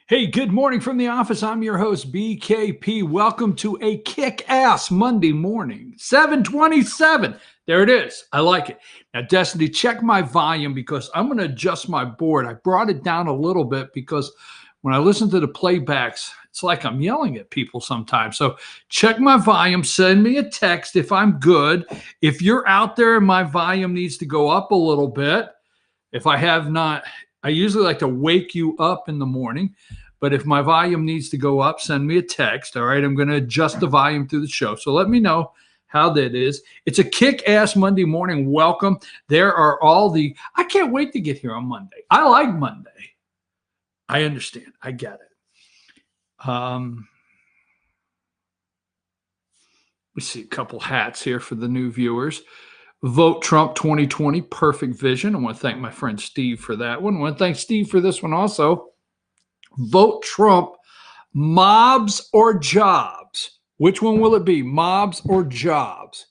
Hey, good morning from the office. I'm your host, BKP. Welcome to a kick-ass Monday morning, 7:27. There it is. I like it. Now, Destiny, check my volume because I'm going to adjust my board. I brought it down a little bit because when I listen to the playbacks, it's like I'm yelling at people sometimes. So check my volume. Send me a text if I'm good. If you're out there and my volume needs to go up a little bit, if I have not, I usually like to wake you up in the morning. But if my volume needs to go up, send me a text. All right. I'm going to adjust the volume through the show. So let me know how that is. It's a kick-ass Monday morning. Welcome. There are I can't wait to get here on Monday. I like Monday. I understand. I get it. We see a couple hats here for the new viewers. Vote Trump 2020, perfect vision. I want to thank my friend Steve for that one. I want to thank Steve for this one also. Vote Trump, mobs or jobs. Which one will it be, mobs or jobs?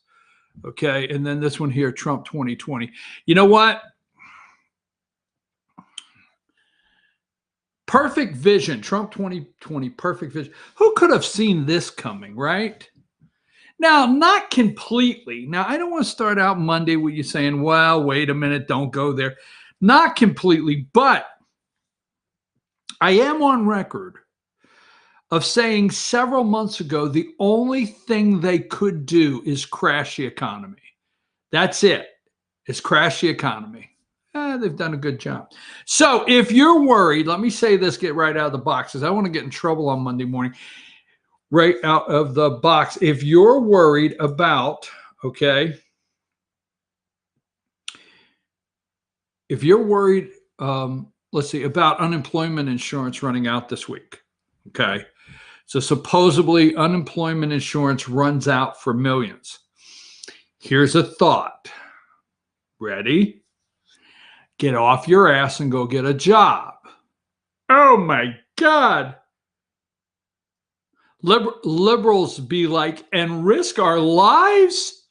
Okay, and then this one here, Trump 2020. You know what? Perfect vision, Trump 2020, perfect vision. Who could have seen this coming, right? Now, not completely. Now, I don't want to start out Monday with you saying, well, wait a minute, don't go there. Not completely, but I am on record of saying several months ago, the only thing they could do is crash the economy. That's it. It's crash the economy. They've done a good job. So if you're worried, let me say this, get right out of the box, because I want to get in trouble on Monday morning. Right out of the box. If you're worried about, okay, if you're worried, let's see, about unemployment insurance running out this week. Okay. So supposedly unemployment insurance runs out for millions. Here's a thought. Ready? Get off your ass and go get a job. Oh my God. Liberals be like, and risk our lives?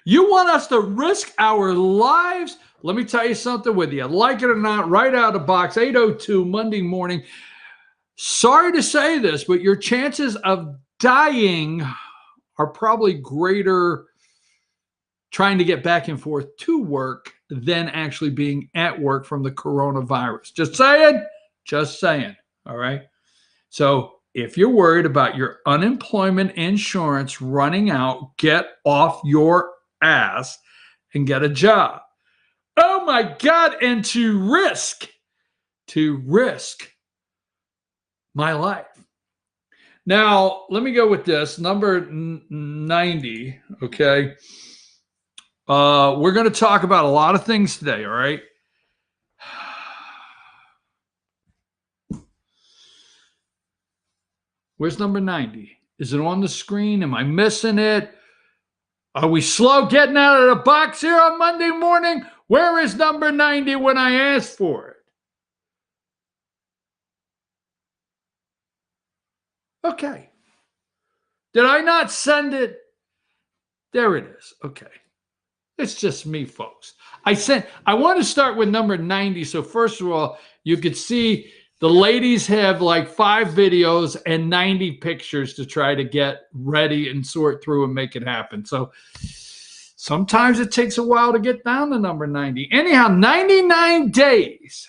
You want us to risk our lives? Let me tell you something, whether you like it or not, right out of the box, 8:02 Monday morning. Sorry to say this, but your chances of dying are probably greater trying to get back and forth to work than actually being at work from the coronavirus. Just saying. Just saying. All right. So if you're worried about your unemployment insurance running out, get off your ass and get a job. Oh my God. And to risk my life. Now, let me go with this. Number 90. Okay. We're going to talk about a lot of things today. All right. Where's number 90? Is it on the screen? Am I missing it? Are we slow getting out of the box here on Monday morning? Where is number 90 when I asked for it? Okay. Did I not send it? There it is. Okay. It's just me, folks. I want to start with number 90. So first of all, you could see the ladies have like 5 videos and 90 pictures to try to get ready and sort through and make it happen. So sometimes it takes a while to get down to number 90. Anyhow, 99 days.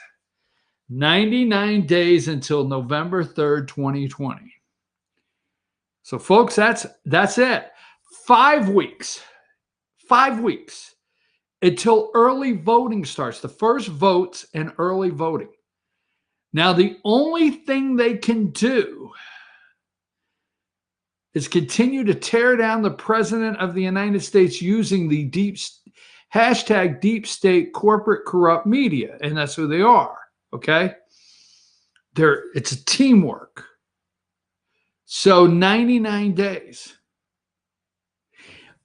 99 days until November 3rd, 2020. So folks, that's it. 5 weeks. 5 weeks until early voting starts. The first votes and early voting. Now, the only thing they can do is continue to tear down the president of the United States using the hashtag deep state corporate corrupt media. And that's who they are. Okay. It's a teamwork. So 99 days.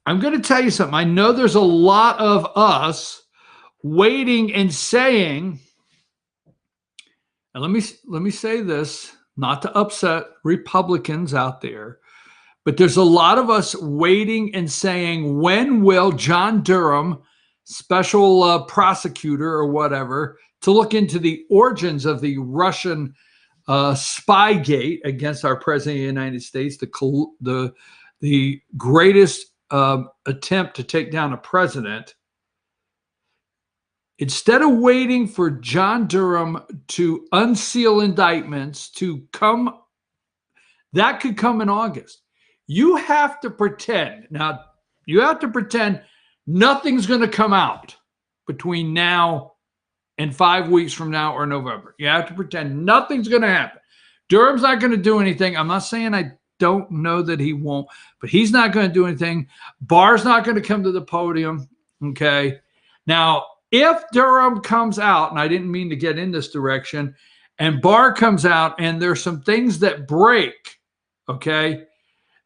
I'm going to tell you something. I know there's a lot of us waiting and saying, and let me say this, not to upset Republicans out there, but there's a lot of us waiting and saying, when will John Durham, special prosecutor or whatever, to look into the origins of the Russian Spygate against our president of the United States, the greatest attempt to take down a president. Instead of waiting for John Durham to unseal indictments to come, that could come in August. You have to pretend. Now, you have to pretend nothing's going to come out between now and 5 weeks from now or November. You have to pretend nothing's going to happen. Durham's not going to do anything. I'm not saying I don't know that he won't, but he's not going to do anything. Barr's not going to come to the podium. Okay. Now, if Durham comes out, and I didn't mean to get in this direction, and Barr comes out and there's some things that break, okay,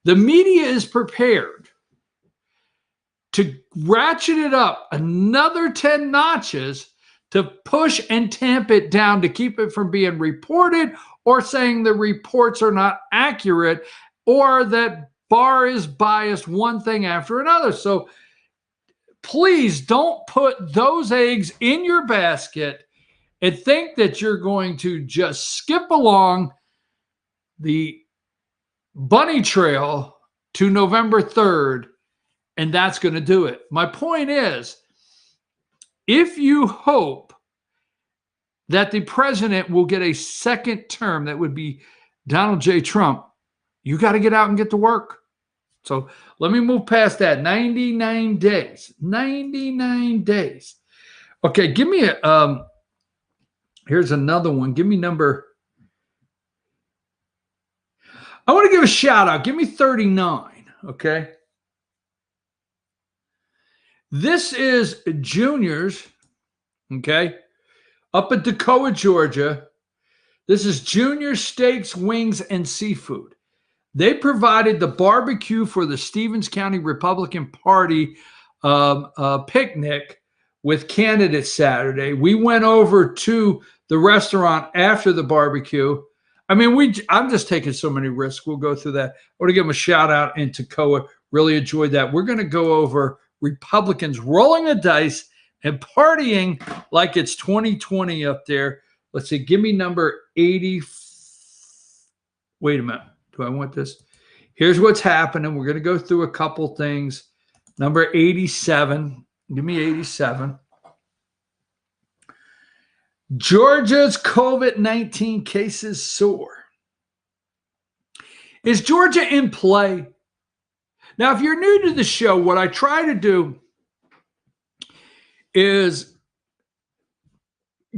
the media is prepared to ratchet it up another 10 notches to push and tamp it down to keep it from being reported or saying the reports are not accurate or that Barr is biased one thing after another. So please don't put those eggs in your basket and think that you're going to just skip along the bunny trail to November 3rd, and that's going to do it. My point is, if you hope that the president will get a second term, that would be Donald J. Trump, you got to get out and get to work. So let me move past that. 99 days. 99 days. Okay, give me a here's another one. Give me number. I want to give a shout out. Give me 39. Okay. This is Juniors. Okay. Up at Decoa, Georgia. This is Junior Steaks, Wings, and Seafood. They provided the barbecue for the Stevens County Republican Party picnic with candidates Saturday. We went over to the restaurant after the barbecue. I mean, I'm just taking so many risks. We'll go through that. I want to give them a shout out in Toccoa. Really enjoyed that. We're going to go over Republicans rolling the dice and partying like it's 2020 up there. Let's see. Give me number 80. Wait a minute. Do I want this? Here's what's happening. We're going to go through a couple things. Number 87. Give me 87. Georgia's COVID-19 cases soar. Is Georgia in play? Now, if you're new to the show, what I try to do is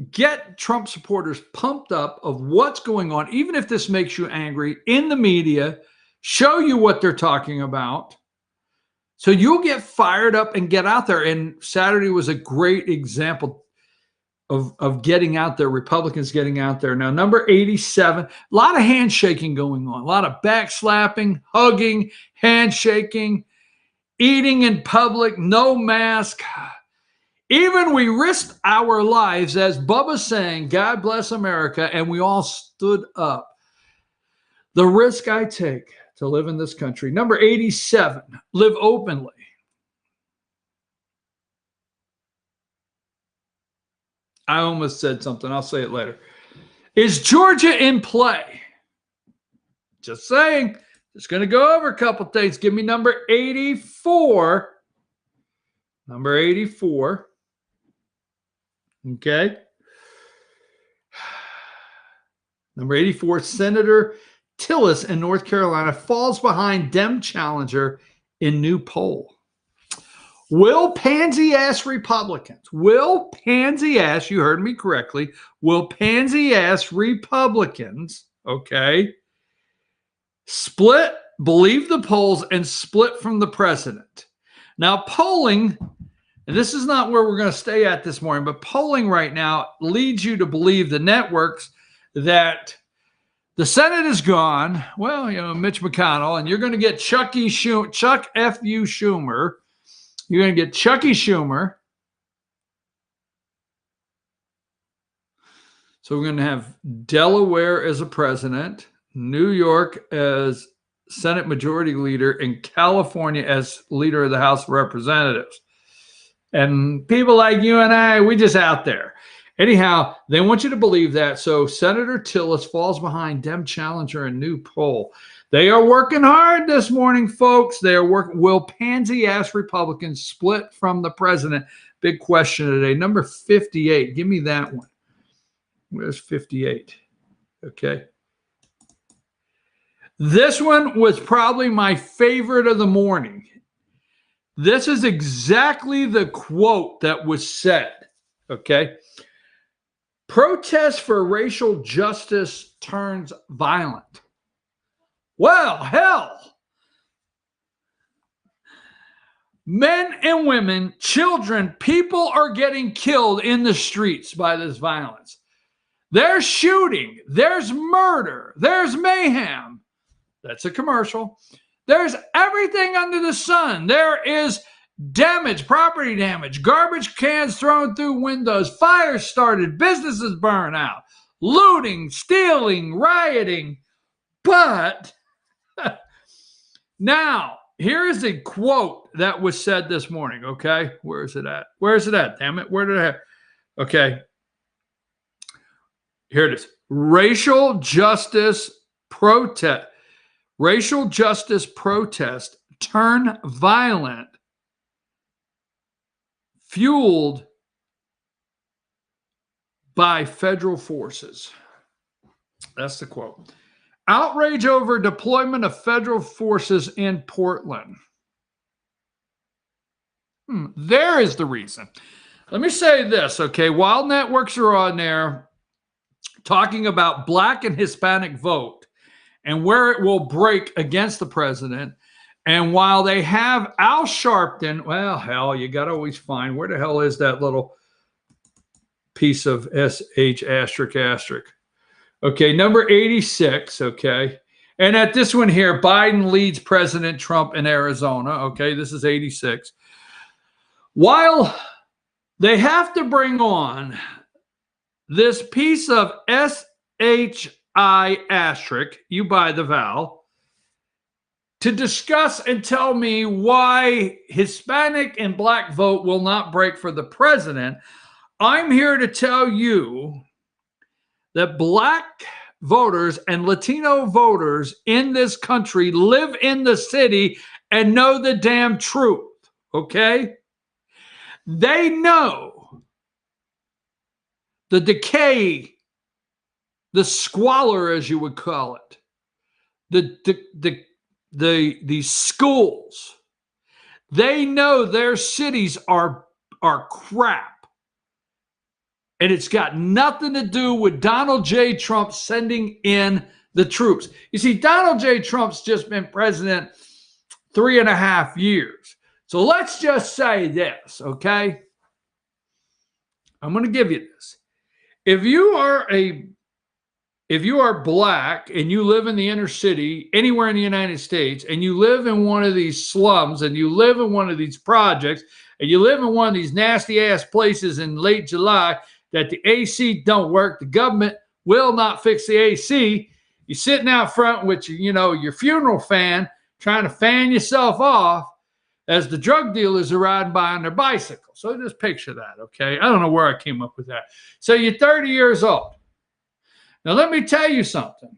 get Trump supporters pumped up of what's going on, even if this makes you angry, in the media, show you what they're talking about. So you'll get fired up and get out there. And Saturday was a great example of getting out there, Republicans getting out there. Now, number 87, a lot of handshaking going on, a lot of backslapping, hugging, handshaking, eating in public, no mask. Even we risked our lives, as Bubba's saying, God bless America, and we all stood up. The risk I take to live in this country. Number 87, live openly. I almost said something. I'll say it later. Is Georgia in play? Just saying. Just going to go over a couple things. Give me number 84. Number 84. Okay. Number 84, Senator Tillis in North Carolina falls behind Dem challenger in new poll. Will pansy-ass Republicans, you heard me correctly, will pansy-ass Republicans, okay, split, believe the polls, and split from the president? Now, polling, and this is not where we're going to stay at this morning, but polling right now leads you to believe, the networks, that the Senate is gone. Well, Mitch McConnell, and you're going to get Chuck F.U. Schumer. You're going to get Chucky Schumer. So we're going to have Delaware as a president, New York as Senate Majority Leader, and California as Leader of the House of Representatives. And people like you and I, we just out there. Anyhow, they want you to believe that. So Senator Tillis falls behind Dem challenger in new poll. They are working hard this morning, folks. They are working. Will pansy-ass Republicans split from the president? Big question today. Number 58. Give me that one. Where's 58? Okay. This one was probably my favorite of the morning. This is exactly the quote that was said. Okay. Protest for racial justice turns violent. Well, hell. Men and women, children, people are getting killed in the streets by this violence. There's shooting. There's murder. There's mayhem. That's a commercial. There's everything under the sun. There is damage, property damage, garbage cans thrown through windows, fires started, businesses burn out, looting, stealing, rioting. But now, here is a quote that was said this morning, okay? Where is it at? Where is it at? Damn it. Where did I have? Okay. Here it is. Racial justice protest turn violent, fueled by federal forces. That's the quote. Outrage over deployment of federal forces in Portland. There is the reason. Let me say this, okay? While networks are on there talking about Black and Hispanic vote and where it will break against the president, and while they have Al Sharpton, well, hell, you got to always find, where the hell is that little piece of SH asterisk asterisk? Okay, number 86, okay. And at this one here, Biden leads President Trump in Arizona. Okay, this is 86. While they have to bring on this piece of SHI asterisk, you buy the vowel, to discuss and tell me why Hispanic and Black vote will not break for the president, I'm here to tell you that Black voters and Latino voters in this country live in the city and know the damn truth, okay? They know the decay, the squalor, as you would call it, the schools. They know their cities are crap. And it's got nothing to do with Donald J. Trump sending in the troops. You see, Donald J. Trump's just been president 3.5 years. So let's just say this, okay? I'm going to give you this. If you are Black and you live in the inner city, anywhere in the United States, and you live in one of these slums, and you live in one of these projects, and you live in one of these nasty-ass places in late July, that the AC don't work, the government will not fix the AC. You're sitting out front with your funeral fan, trying to fan yourself off as the drug dealers are riding by on their bicycle. So just picture that, okay? I don't know where I came up with that. So you're 30 years old. Now let me tell you something.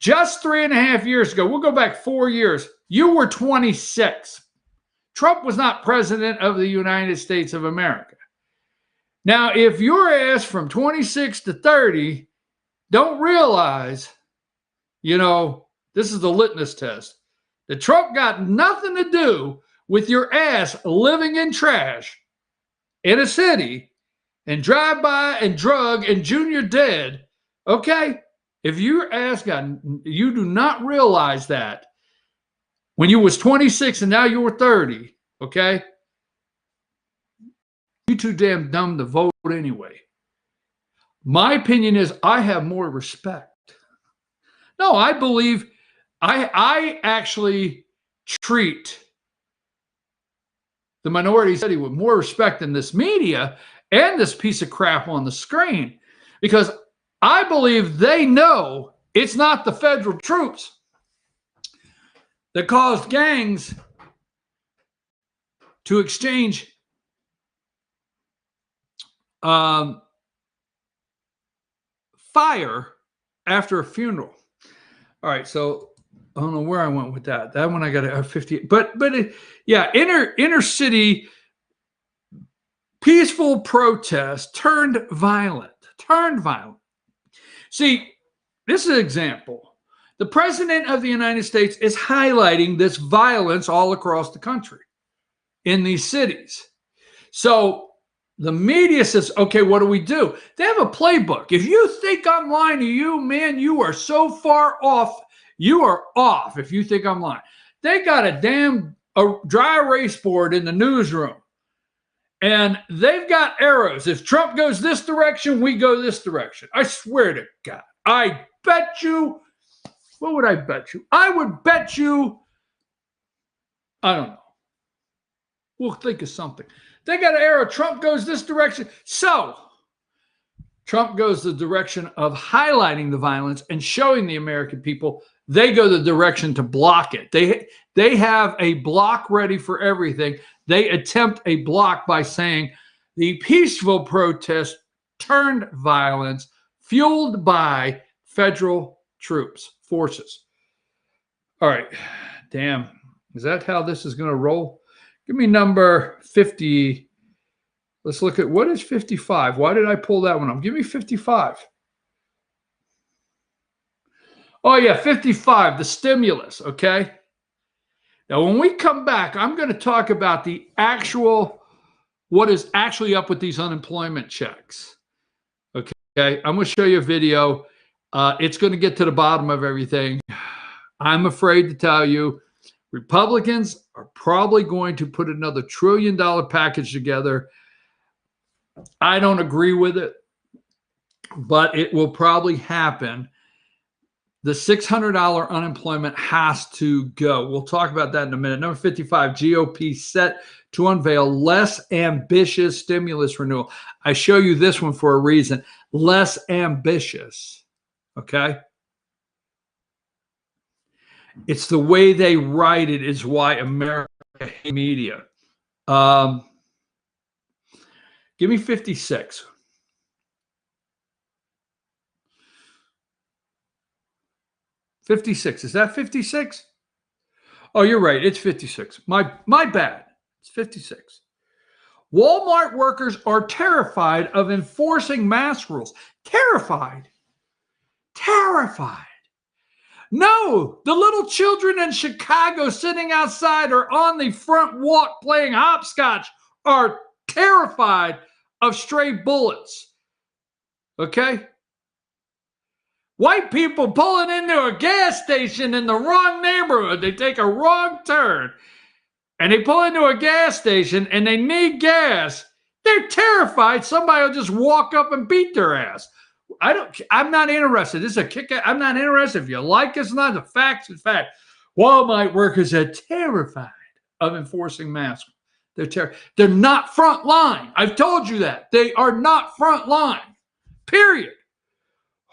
Just 3.5 years ago, we'll go back 4 years, you were 26. Trump was not president of the United States of America. Now, if your ass from 26 to 30 don't realize, this is the litmus test, that Trump got nothing to do with your ass living in trash in a city and drive by and drug and junior dead, okay? If your ass you do not realize that when you was 26 and now you were 30, okay? You too damn dumb to vote anyway. My opinion is I have more respect. No, I believe I actually treat the minority city with more respect than this media and this piece of crap on the screen, because I believe they know it's not the federal troops that caused gangs to exchange fire after a funeral. All right, so I don't know where I went with that. That one I got a 50, yeah, inner city peaceful protest turned violent. See, this is an example. The president of the United States is highlighting this violence all across the country in these cities. So the media says, okay, what do we do? They have a playbook. If you think I'm lying to you, man, you are so far off. You are off if you think I'm lying. They got a dry erase board in the newsroom. And they've got arrows. If Trump goes this direction, we go this direction. I swear to God. I bet you. What would I bet you? I would bet you. I don't know. We'll think of something. They got an arrow. Trump goes this direction. So Trump goes the direction of highlighting the violence and showing the American people. They go the direction to block it. They have a block ready for everything. They attempt a block by saying the peaceful protest turned violence fueled by federal troops, forces. All right. Damn. Is that how this is going to roll? Give me number 50. Let's look at what is 55. Why did I pull that one up? Give me 55. Oh, yeah, 55, the stimulus, okay? Now, when we come back, I'm going to talk about the actual, what is actually up with these unemployment checks, okay? I'm going to show you a video. It's going to get to the bottom of everything. I'm afraid to tell you, Republicans are probably going to put another $1 trillion package together. I don't agree with it, but it will probably happen. The $600 unemployment has to go. We'll talk about that in a minute. Number 55, GOP set to unveil less ambitious stimulus renewal. I show you this one for a reason. Less ambitious, okay? It's the way they write it is why America hates media. Give me 56. 56. Is that 56? Oh, you're right. It's 56. My bad. It's 56. Walmart workers are terrified of enforcing mask rules. Terrified. No, the little children in Chicago sitting outside or on the front walk playing hopscotch are terrified of stray bullets. Okay? White people pulling into a gas station in the wrong neighborhood. They take a wrong turn and they pull into a gas station and they need gas. They're terrified somebody will just walk up and beat their ass. I'm not interested. This is a kick. I'm not interested. If you like it's not. The facts is fact. Walmart workers are terrified of enforcing masks. They're not front line. I've told you that. They are not front line. Period.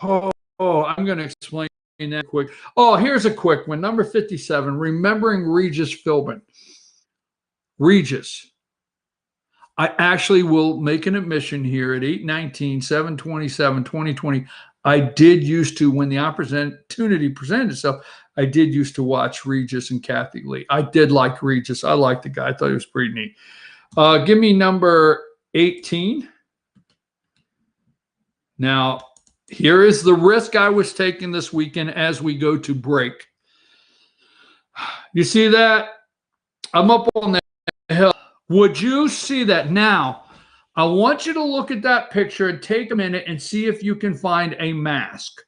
Oh, I'm going to explain that quick. Oh, here's a quick one. Number 57, remembering Regis Philbin. Regis. I actually will make an admission here at 8/19/7/27/2020. I did used to, when the opportunity presented itself, I did used to watch Regis and Kathy Lee. I did like Regis. I liked the guy. I thought he was pretty neat. Give me number 18. Now, here is the risk I was taking this weekend as we go to break. You see that? I'm up on that hill. Would you see that? Now, I want you to look at that picture and take a minute and see if you can find a mask.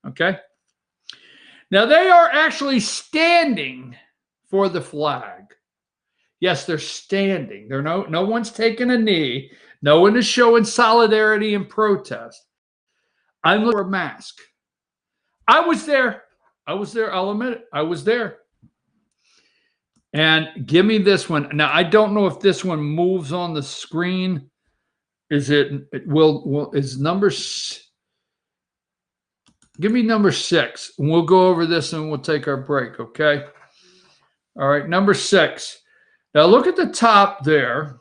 Okay? Now, they are actually standing for the flag. Yes, they're standing. They're no one's taking a knee. No one is showing solidarity and protest. I'm looking for a mask. I was there. I'll admit it. I was there. And give me this one. Now, I don't know if this one moves on the screen. Is number? Give me number 6. And we'll go over this and we'll take our break, okay? All right, number 6. Now, look at the top there.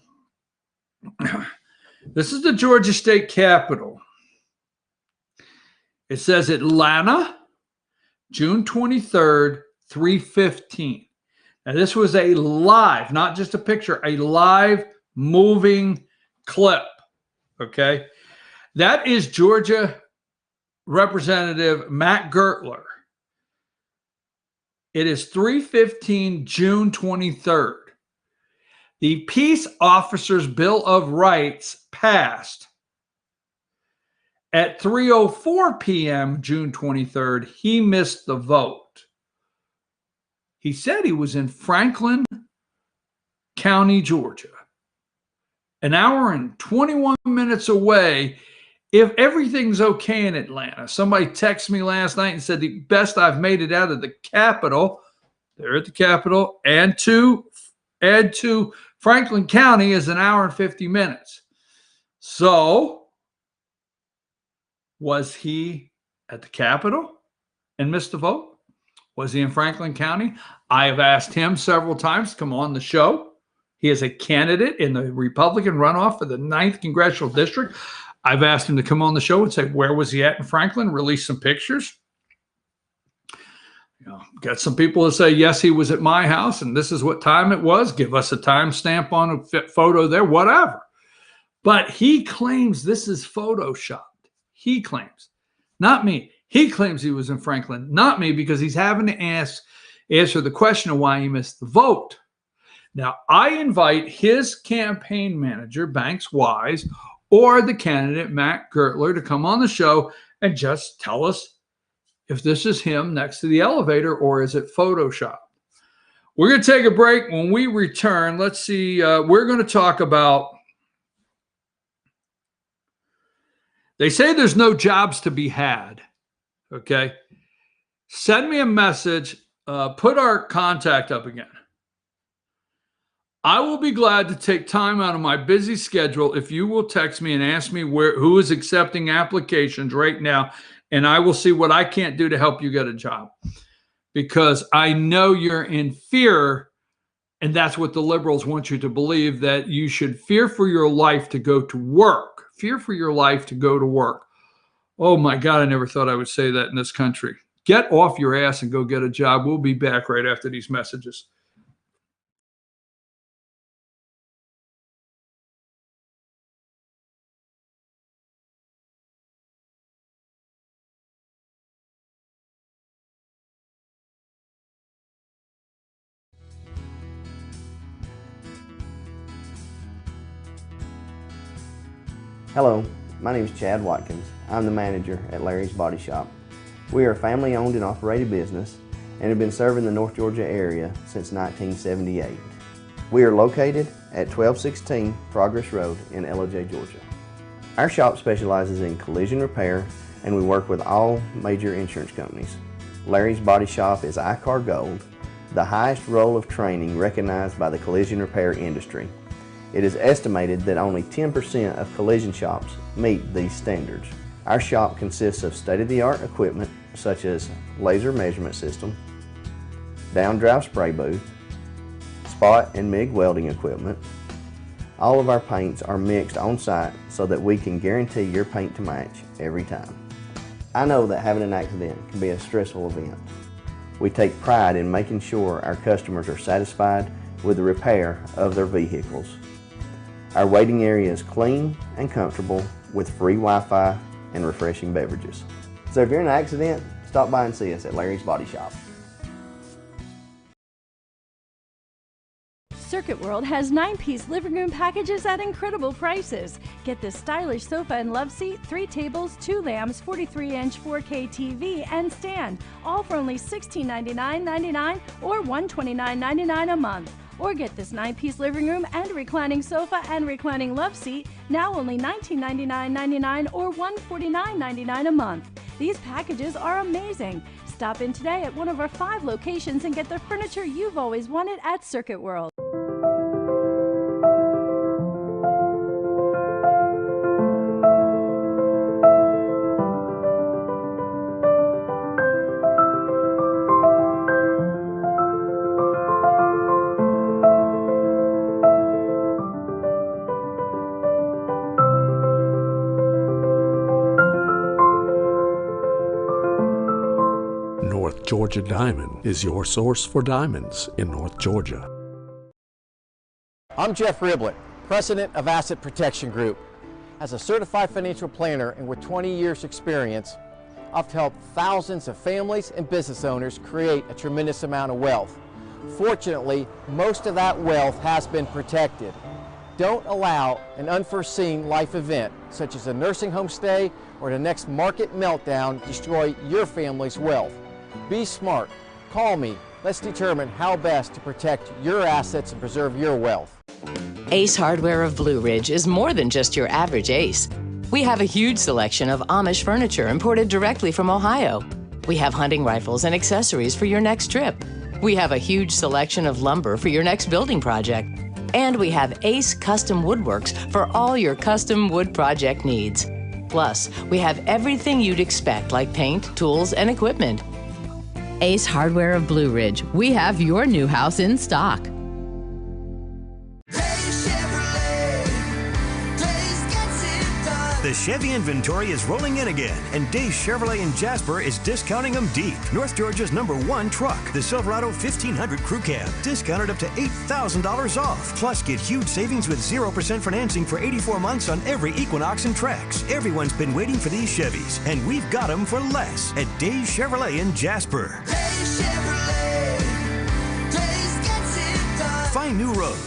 This is the Georgia State Capitol. It says Atlanta, June 23rd, 3:15. Now, this was a live, not just a picture, a live moving clip. Okay. That is Georgia Representative Matt Gertler. It is 3:15, June 23rd. The Peace Officers Bill of Rights passed. At 3:04 p.m., June 23rd, he missed the vote. He said he was in Franklin County, Georgia, an hour and 21 minutes away. If everything's okay in Atlanta, somebody texted me last night and said the best I've made it out of the Capitol, they're at the Capitol, and to Franklin County is an hour and 50 minutes. So, was he at the Capitol and missed the vote? Was he in Franklin County? I have asked him several times to come on the show. He is a candidate in the Republican runoff for the 9th Congressional District. I've asked him to come on the show and say, where was he at in Franklin? Release some pictures. Got some people that say, yes, he was at my house, and this is what time it was. Give us a timestamp on a photo there, whatever. But he claims this is photoshopped. He claims, not me. He claims he was in Franklin, not me, because he's having to answer the question of why he missed the vote. Now, I invite his campaign manager, Banks Wise, or the candidate, Matt Gertler, to come on the show and just tell us if this is him next to the elevator or is it Photoshop. We're going to take a break. When we return, let's see, we're going to talk about, they say there's no jobs to be had, okay? Send me a message, put our contact up again. I will be glad to take time out of my busy schedule if you will text me and ask me who is accepting applications right now, and I will see what I can't do to help you get a job. Because I know you're in fear, and that's what the liberals want you to believe, that you should fear for your life to go to work. Fear for your life to go to work. Oh my God, I never thought I would say that in this country. Get off your ass and go get a job. We'll be back right after these messages. Hello, my name is Chad Watkins. I'm the manager at Larry's Body Shop. We are a family-owned and operated business and have been serving the North Georgia area since 1978. We are located at 1216 Progress Road in Ellijay, Georgia. Our shop specializes in collision repair, and we work with all major insurance companies. Larry's Body Shop is ICAR Gold, the highest role of training recognized by the collision repair industry. It is estimated that only 10% of collision shops meet these standards. Our shop consists of state-of-the-art equipment such as laser measurement system, down-drive spray booth, spot and MIG welding equipment. All of our paints are mixed on-site so that we can guarantee your paint to match every time. I know that having an accident can be a stressful event. We take pride in making sure our customers are satisfied with the repair of their vehicles. Our waiting area is clean and comfortable with free Wi-Fi and refreshing beverages. So if you're in an accident, stop by and see us at Larry's Body Shop. Circuit World has 9-piece living room packages at incredible prices. Get this stylish sofa and love seat, 3 tables, 2 lamps, 43-inch 4K TV, and stand, all for only $1699.99 or $129.99 a month. Or get this 9-piece living room and reclining sofa and reclining love seat, now only $1999.99 or $149.99 a month. These packages are amazing. Stop in today at one of our 5 locations and get the furniture you've always wanted at Circuit World. Georgia Diamond is your source for diamonds in North Georgia. I'm Jeff Riblett, president of Asset Protection Group. As a certified financial planner and with 20 years experience, I've helped thousands of families and business owners create a tremendous amount of wealth. Fortunately, most of that wealth has been protected. Don't allow an unforeseen life event, such as a nursing home stay or the next market meltdown, destroy your family's wealth. Be smart. Call me. Let's determine how best to protect your assets and preserve your wealth. Ace Hardware of Blue Ridge is more than just your average Ace. We have a huge selection of Amish furniture imported directly from Ohio. We have hunting rifles and accessories for your next trip. We have a huge selection of lumber for your next building project. And we have Ace Custom Woodworks for all your custom wood project needs. Plus, we have everything you'd expect, like paint, tools, and equipment. Ace Hardware of Blue Ridge. We have your new house in stock. The Chevy inventory is rolling in again, and Days Chevrolet in Jasper is discounting them deep. North Georgia's #1 truck, the Silverado 1500 Crew Cab, discounted up to $8,000 off. Plus, get huge savings with 0% financing for 84 months on every Equinox and Trax. Everyone's been waiting for these Chevys, and we've got them for less at Days Chevrolet in Jasper. Days Chevrolet. Days gets it done. Find new roads.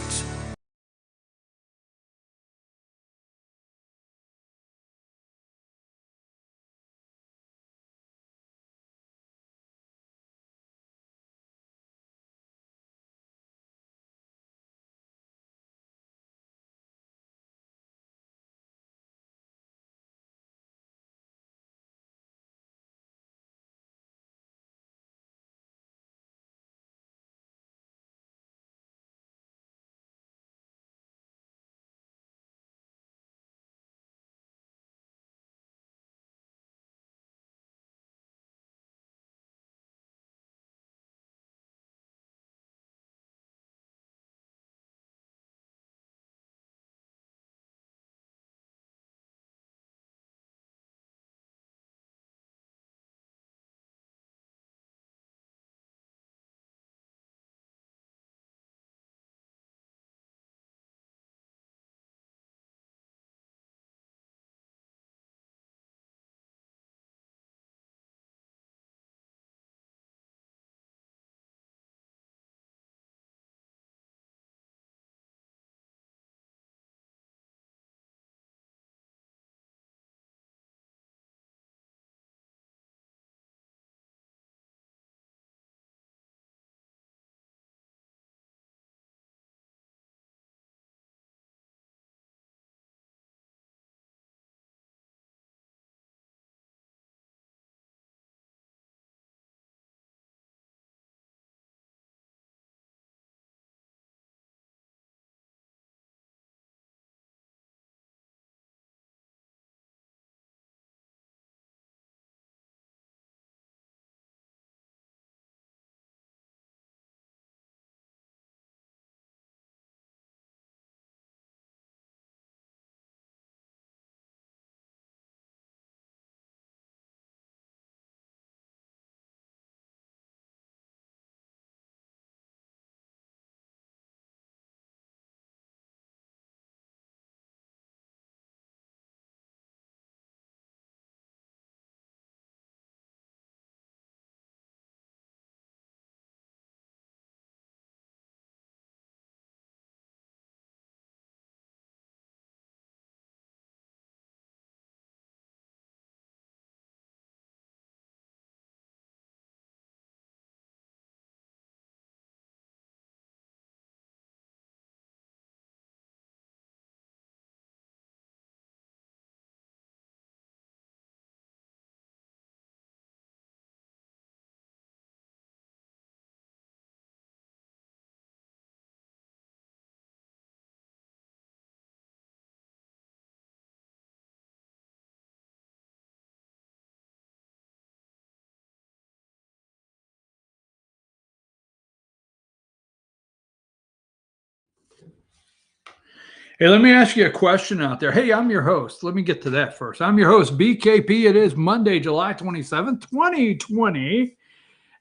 Hey, let me ask you a question out there. Hey, I'm your host. Let me get to that first. I'm your host, BKP. It is Monday, July 27th, 2020.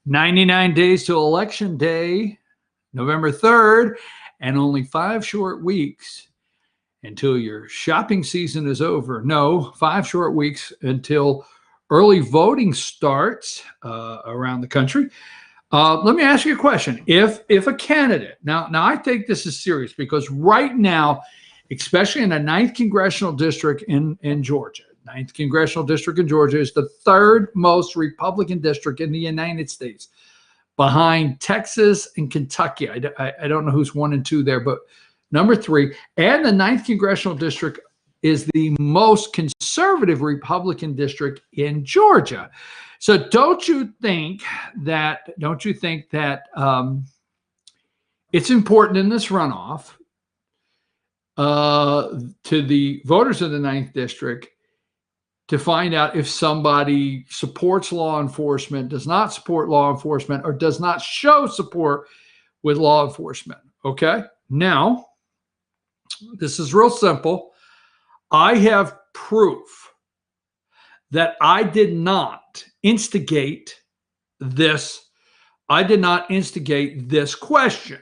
99 days to Election Day, November 3rd, and only 5 short weeks until your shopping season is over. No, 5 short weeks until early voting starts around the country. Let me ask you a question. If a candidate, now I think this is serious because right now, especially in the 9th Congressional District in Georgia, 9th Congressional District in Georgia is the 3rd most Republican district in the United States, behind Texas and Kentucky. I don't know who's 1 and 2 there, but number 3. And the 9th Congressional District is the most conservative Republican district in Georgia. So don't you think that it's important in this runoff to the voters of the 9th District to find out if somebody supports law enforcement, does not support law enforcement, or does not show support with law enforcement? Okay. Now, this is real simple. I have proof that I did not instigate this. I did not instigate this question.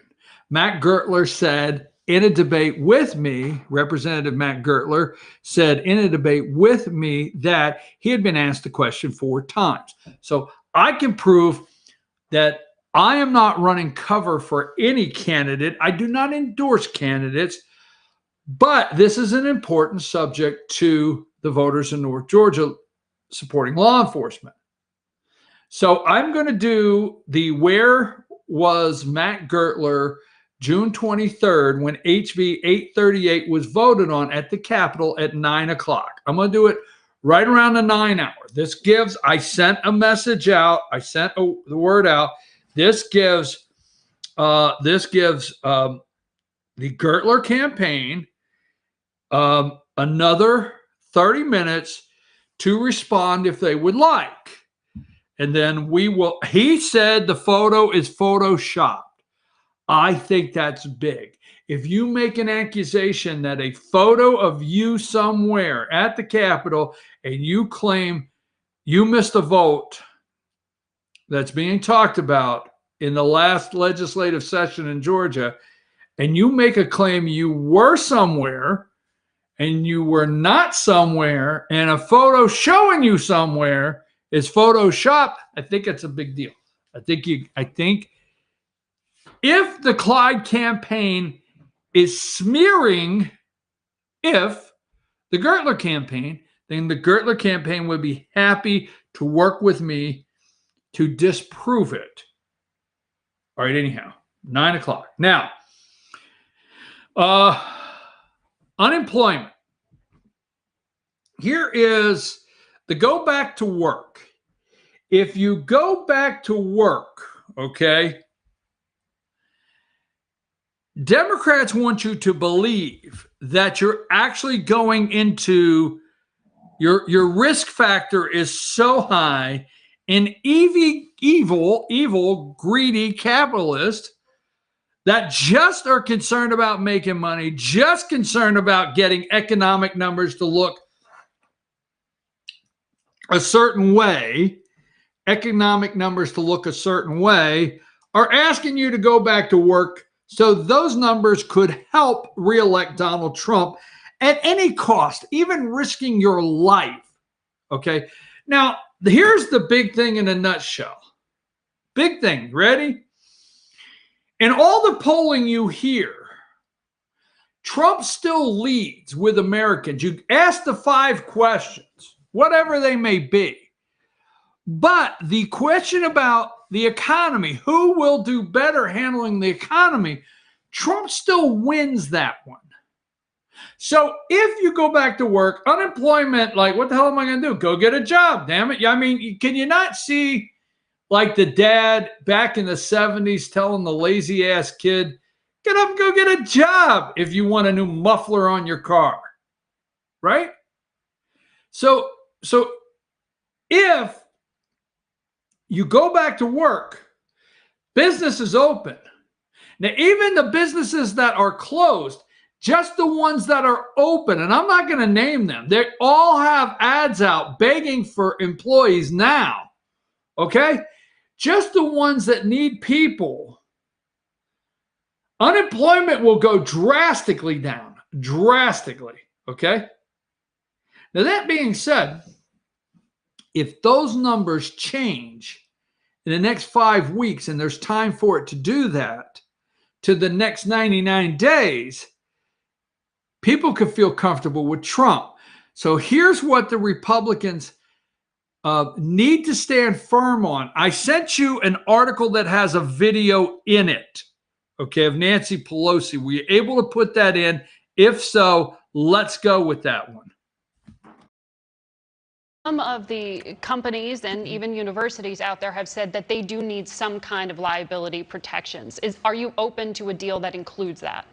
Matt Gertler said in a debate with me, Representative Matt Gertler said in a debate with me that he had been asked the question 4 times. So I can prove that I am not running cover for any candidate. I do not endorse candidates, but this is an important subject to the voters in North Georgia supporting law enforcement. So I'm going to do the Where Was Matt Gertler June 23rd when HB 838 was voted on at the Capitol at 9 o'clock. I'm going to do it right around the 9 hour. This gives, I sent a message out. I sent the word out. This gives the Gertler campaign another 30 minutes to respond if they would like. And then we will, he said the photo is photoshopped. I think that's big. If you make an accusation that a photo of you somewhere at the Capitol and you claim you missed a vote that's being talked about in the last legislative session in Georgia, and you make a claim you were somewhere and you were not somewhere, and a photo showing you somewhere is photoshopped, I think it's a big deal. I think if the Clyde campaign is smearing the Gertler campaign, then the Gertler campaign would be happy to work with me to disprove it. All right, anyhow, 9 o'clock. Now, unemployment. Here is the go back to work. If you go back to work, okay, Democrats want you to believe that you're actually going into your risk factor is so high, and evil, greedy capitalist that just are concerned about making money, just concerned about getting economic numbers to look a certain way, are asking you to go back to work so those numbers could help reelect Donald Trump at any cost, even risking your life. Okay. Now, here's the big thing in a nutshell. Big thing. Ready? In all the polling you hear, Trump still leads with Americans. You ask the 5 questions, whatever they may be. But the question about the economy, who will do better handling the economy, Trump still wins that one. So if you go back to work, unemployment, like, what the hell am I going to do? Go get a job, damn it. I mean, can you not see like the dad back in the 70s telling the lazy ass kid, get up and go get a job if you want a new muffler on your car, right? So if you go back to work, business is open. Now, even the businesses that are closed, just the ones that are open, and I'm not going to name them, they all have ads out begging for employees now, okay? just the ones that need people, unemployment will go drastically down. Drastically. Okay? Now, that being said, if those numbers change in the next 5 weeks, and there's time for it to do that, to the next 99 days, people could feel comfortable with Trump. So here's what the Republicans need to stand firm on. I sent you an article that has a video in it, okay, of Nancy Pelosi. Were you able to put that in? If so, let's go with that one. Some of the companies and even universities out there have said that they do need some kind of liability protections. Are you open to a deal that includes that?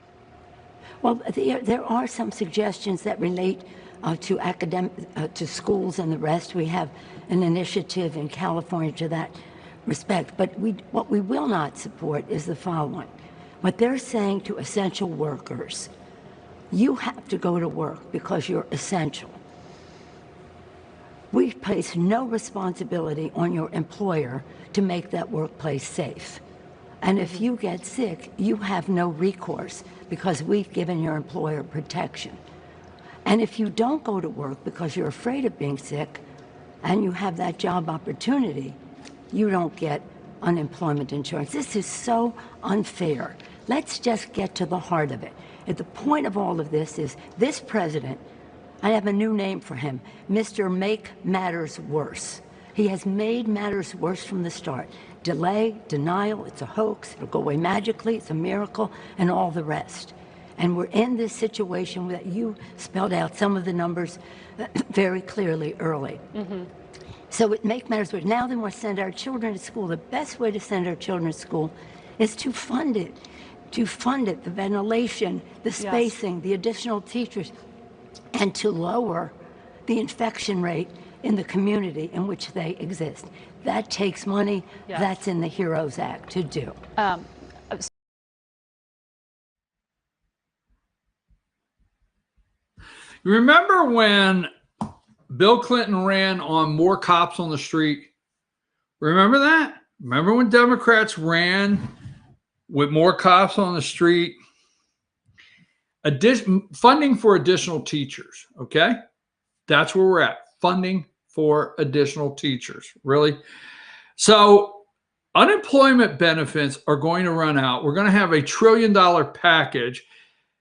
Well, there are some suggestions that relate to to schools and the rest. We have an initiative in California to that respect. But what we will not support is the following. What they're saying to essential workers, you have to go to work because you're essential. We place no responsibility on your employer to make that workplace safe. And if you get sick, you have no recourse because we've given your employer protection. And if you don't go to work because you're afraid of being sick and you have that job opportunity, you don't get unemployment insurance. This is so unfair. Let's just get to the heart of it. At the point of all of this is this president, I have a new name for him, Mr. Make Matters Worse. He has made matters worse from the start. Delay, denial, it's a hoax, it'll go away magically, it's a miracle, and all the rest. And we're in this situation that you spelled out some of the numbers very clearly early. So it makes matters worse. Now then we'll send our children to school. The best way to send our children to school is to fund it. To fund it, the ventilation, the spacing, the additional teachers, and to lower the infection rate in the community in which they exist. That takes money. That's in the HEROES Act to do. Remember when Bill Clinton ran on more cops on the street? Remember that? Remember when Democrats ran with more cops on the street? Funding for additional teachers, okay? That's where we're at. Funding for additional teachers, really. So unemployment benefits are going to run out. We're going to have $1 trillion package.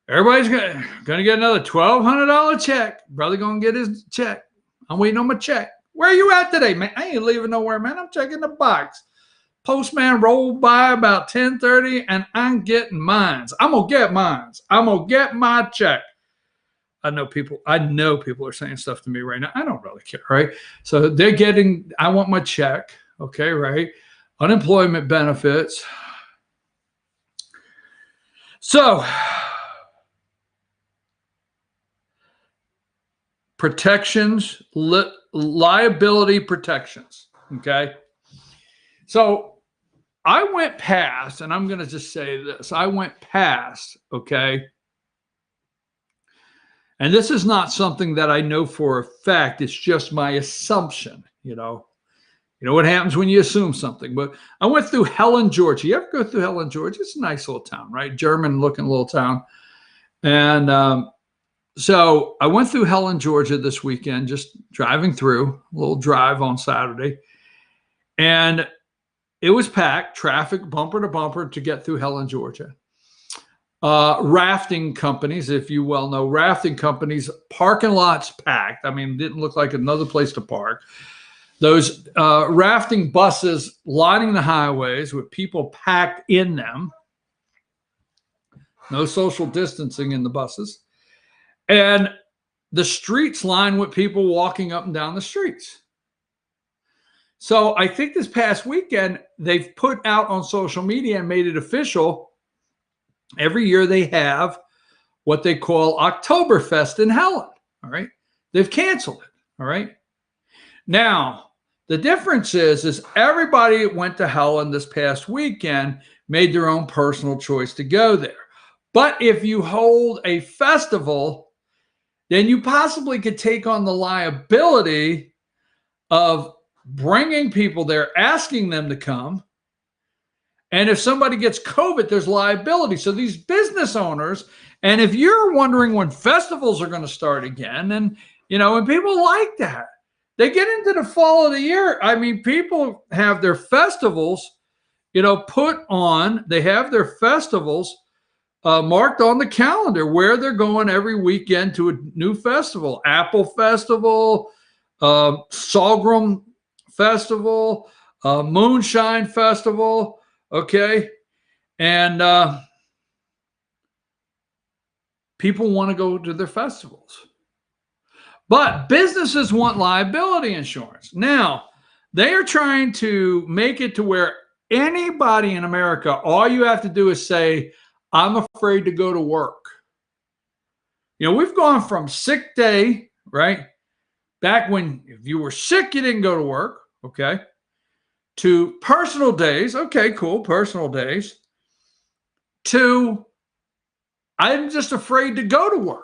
Everybody's going to get another $1,200 check. Brother going to get his check. I'm waiting on my check. Where are you at today, man? I ain't leaving nowhere, man. I'm checking the box. Postman rolled by about 10:30, and I'm getting mines. I'm going to get mines. I'm going to get my check. I know people are saying stuff to me right now. I don't really care, right? So they're getting, I want my check, okay, right? Unemployment benefits. So protections, liability protections, okay? So I went past, and I'm going to just say this. I went past, okay? And this is not something that I know for a fact. It's just my assumption, you know. You know what happens when you assume something. But I went through Helen, Georgia. You ever go through Helen, Georgia? It's a nice little town, right? German-looking little town. And so I went through Helen, Georgia this weekend, just driving through, a little drive on Saturday. And it was packed, traffic bumper to bumper to get through Helen, Georgia. Rafting companies, if you well know, rafting companies, parking lots packed. I mean, it didn't look like another place to park. Those rafting buses lining the highways with people packed in them. No social distancing in the buses. And the streets lined with people walking up and down the streets. So I think this past weekend, they've put out on social media and made it official. Every year they have what they call Oktoberfest in Helen, all right? They've canceled it, all right? Now, the difference is everybody that went to Helen this past weekend made their own personal choice to go there. But if you hold a festival, then you possibly could take on the liability of bringing people there, asking them to come. And if somebody gets COVID, there's liability. So these business owners, and if you're wondering when festivals are going to start again, and and people like that, they get into the fall of the year. I mean, people have their festivals, put on. They have their festivals marked on the calendar where they're going every weekend to a new festival. Apple Festival, Sorghum Festival, Moonshine Festival. Okay. And people want to go to their festivals. But businesses want liability insurance. Now, they are trying to make it to where anybody in America, all you have to do is say, I'm afraid to go to work. We've gone from sick day, right? Back when if you were sick, you didn't go to work, okay? To personal days, okay, cool, personal days. To I'm just afraid to go to work.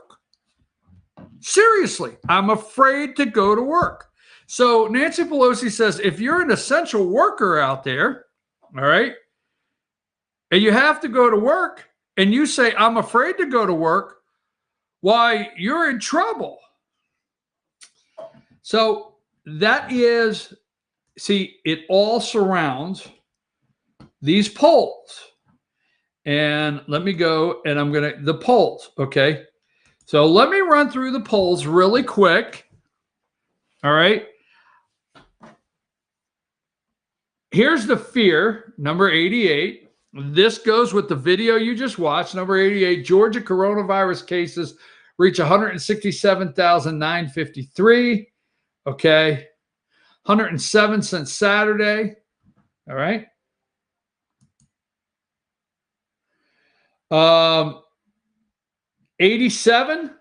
Seriously, I'm afraid to go to work. So Nancy Pelosi says, if you're an essential worker out there, all right, and you have to go to work, and you say, I'm afraid to go to work, why, you're in trouble. So that is, see, it all surrounds these polls. And let me go, and I'm going to, the polls, okay? So let me run through the polls really quick. All right. Here's the fear, number 88. This goes with the video you just watched. Number 88, Georgia coronavirus cases reach 167,953. Okay. 107 since Saturday. All right. 87.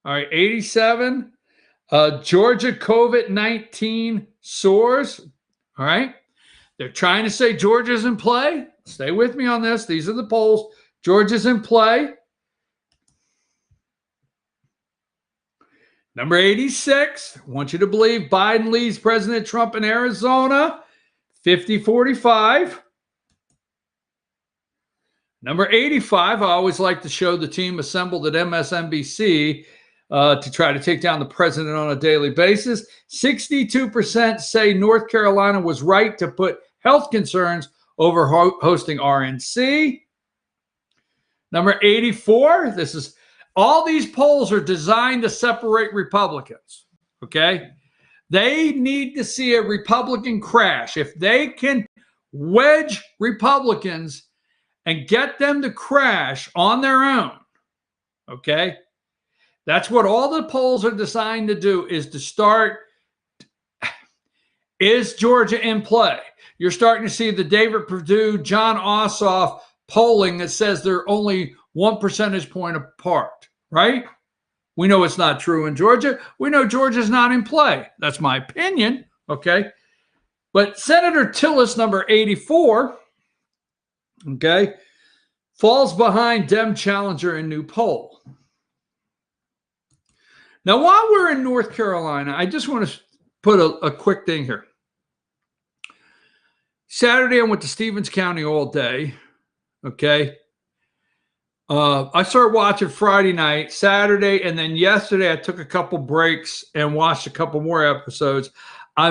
All right, 87. Georgia COVID-19 soars. All right. They're trying to say Georgia's in play. Stay with me on this. These are the polls. Georgia's in play. Number 86. I want you to believe Biden leads President Trump in Arizona. 50-45. Number 85, I always like to show the team assembled at MSNBC to try to take down the president on a daily basis. 62% say North Carolina was right to put health concerns over hosting RNC. Number 84, this is all these polls are designed to separate Republicans, okay? They need to see a Republican crash. If they can wedge Republicans and get them to crash on their own, okay? That's what all the polls are designed to do, is to start, is Georgia in play? You're starting to see the David Perdue, John Ossoff polling that says they're only 1 percentage point apart, right? We know it's not true in Georgia. We know Georgia's not in play. That's my opinion, okay? But Senator Tillis, number 84, okay, falls behind Dem challenger in new poll. Now, while we're in North Carolina, I just want to put a quick thing here. Saturday, I went to Stevens County all day, okay? I started watching Friday night, Saturday, and then yesterday I took a couple breaks and watched a couple more episodes. I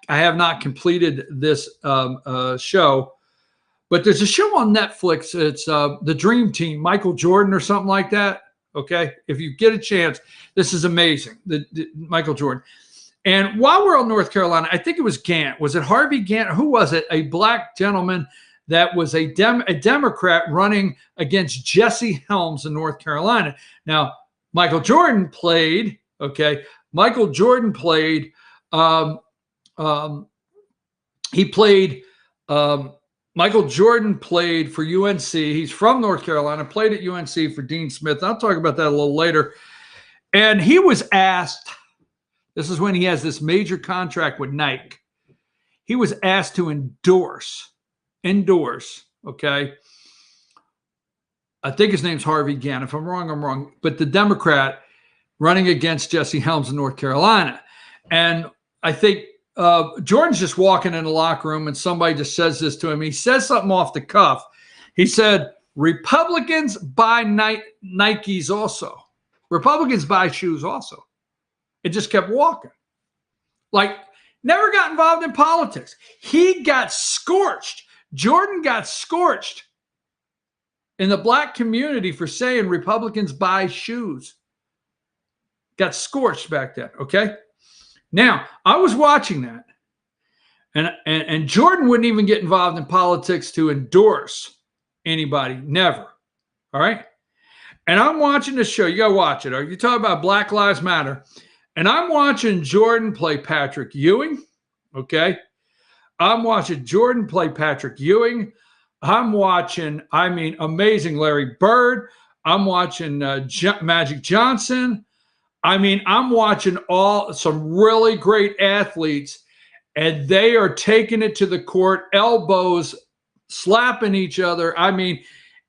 have not completed this show. But there's a show on Netflix. It's The Dream Team, Michael Jordan or something like that. Okay. If you get a chance, this is amazing. The Michael Jordan. And while we're on North Carolina, I think it was Gant. Was it Harvey Gant? Who was it? A black gentleman that was a Democrat running against Jesse Helms in North Carolina. Now, Michael Jordan played, okay. Michael Jordan played, Michael Jordan played for UNC. He's from North Carolina, played at UNC for Dean Smith. I'll talk about that a little later. And he was asked, this is when he has this major contract with Nike. He was asked to endorse, okay? I think his name's Harvey Gantt. If I'm wrong, I'm wrong. But the Democrat running against Jesse Helms in North Carolina. And I think Jordan's just walking in the locker room and somebody just says this to him. He says something off the cuff. He said, Republicans buy Nikes also. Republicans buy shoes also. It just kept walking. Like, never got involved in politics. He got scorched. Jordan got scorched in the black community for saying Republicans buy shoes. Got scorched back then, okay? Now, I was watching that, and Jordan wouldn't even get involved in politics to endorse anybody. Never. All right? And I'm watching this show. You got to watch it. You talk about Black Lives Matter. And I'm watching Jordan play Patrick Ewing. Okay? I'm watching Jordan play Patrick Ewing. I'm watching, amazing Larry Bird. I'm watching Magic Johnson. I'm watching some really great athletes, and they are taking it to the court, elbows, slapping each other.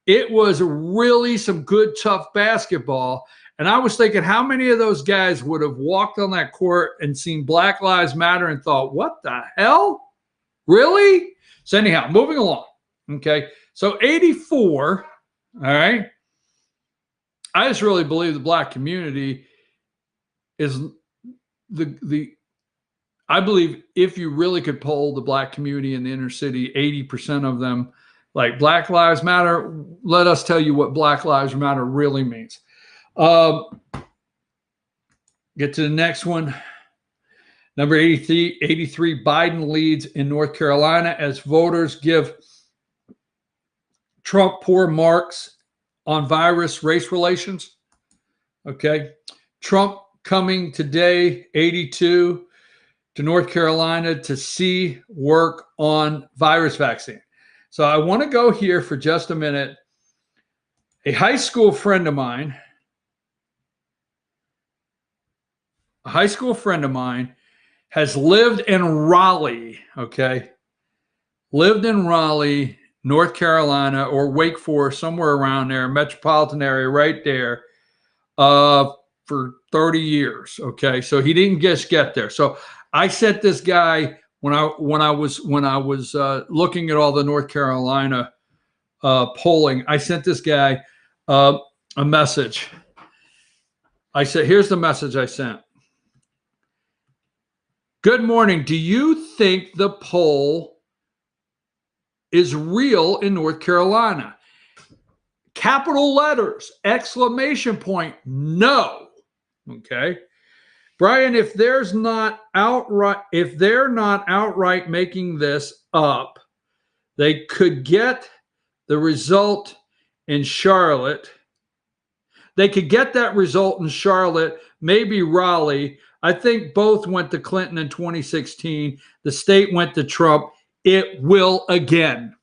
It was really some good, tough basketball. And I was thinking, how many of those guys would have walked on that court and seen Black Lives Matter and thought, what the hell? Really? So anyhow, moving along. Okay. So 84. All right. I just really believe the black community is I believe if you really could poll the black community in the inner city, 80% of them, like Black Lives Matter, let us tell you what Black Lives Matter really means. Get to the next one. Number 83, Biden leads in North Carolina as voters give Trump poor marks on virus-race relations. Okay. Trump coming today, 82, to North Carolina to see work on virus vaccine. So I want to go here for just a minute. A high school friend of mine has lived in Raleigh, okay? Lived in Raleigh, North Carolina, or Wake Forest, somewhere around there, metropolitan area right there, for 30 years, okay? So he didn't just get there. So I sent this guy when I was looking at all the North Carolina polling, I sent this guy a message. I said, here's the message I sent. Good morning. Do you think the poll is real in North Carolina? Capital letters, exclamation point, no. Okay. Brian, if they're not outright making this up, they could get the result in Charlotte. They could get that result in Charlotte, maybe Raleigh. I think both went to Clinton in 2016. The state went to Trump. It will again.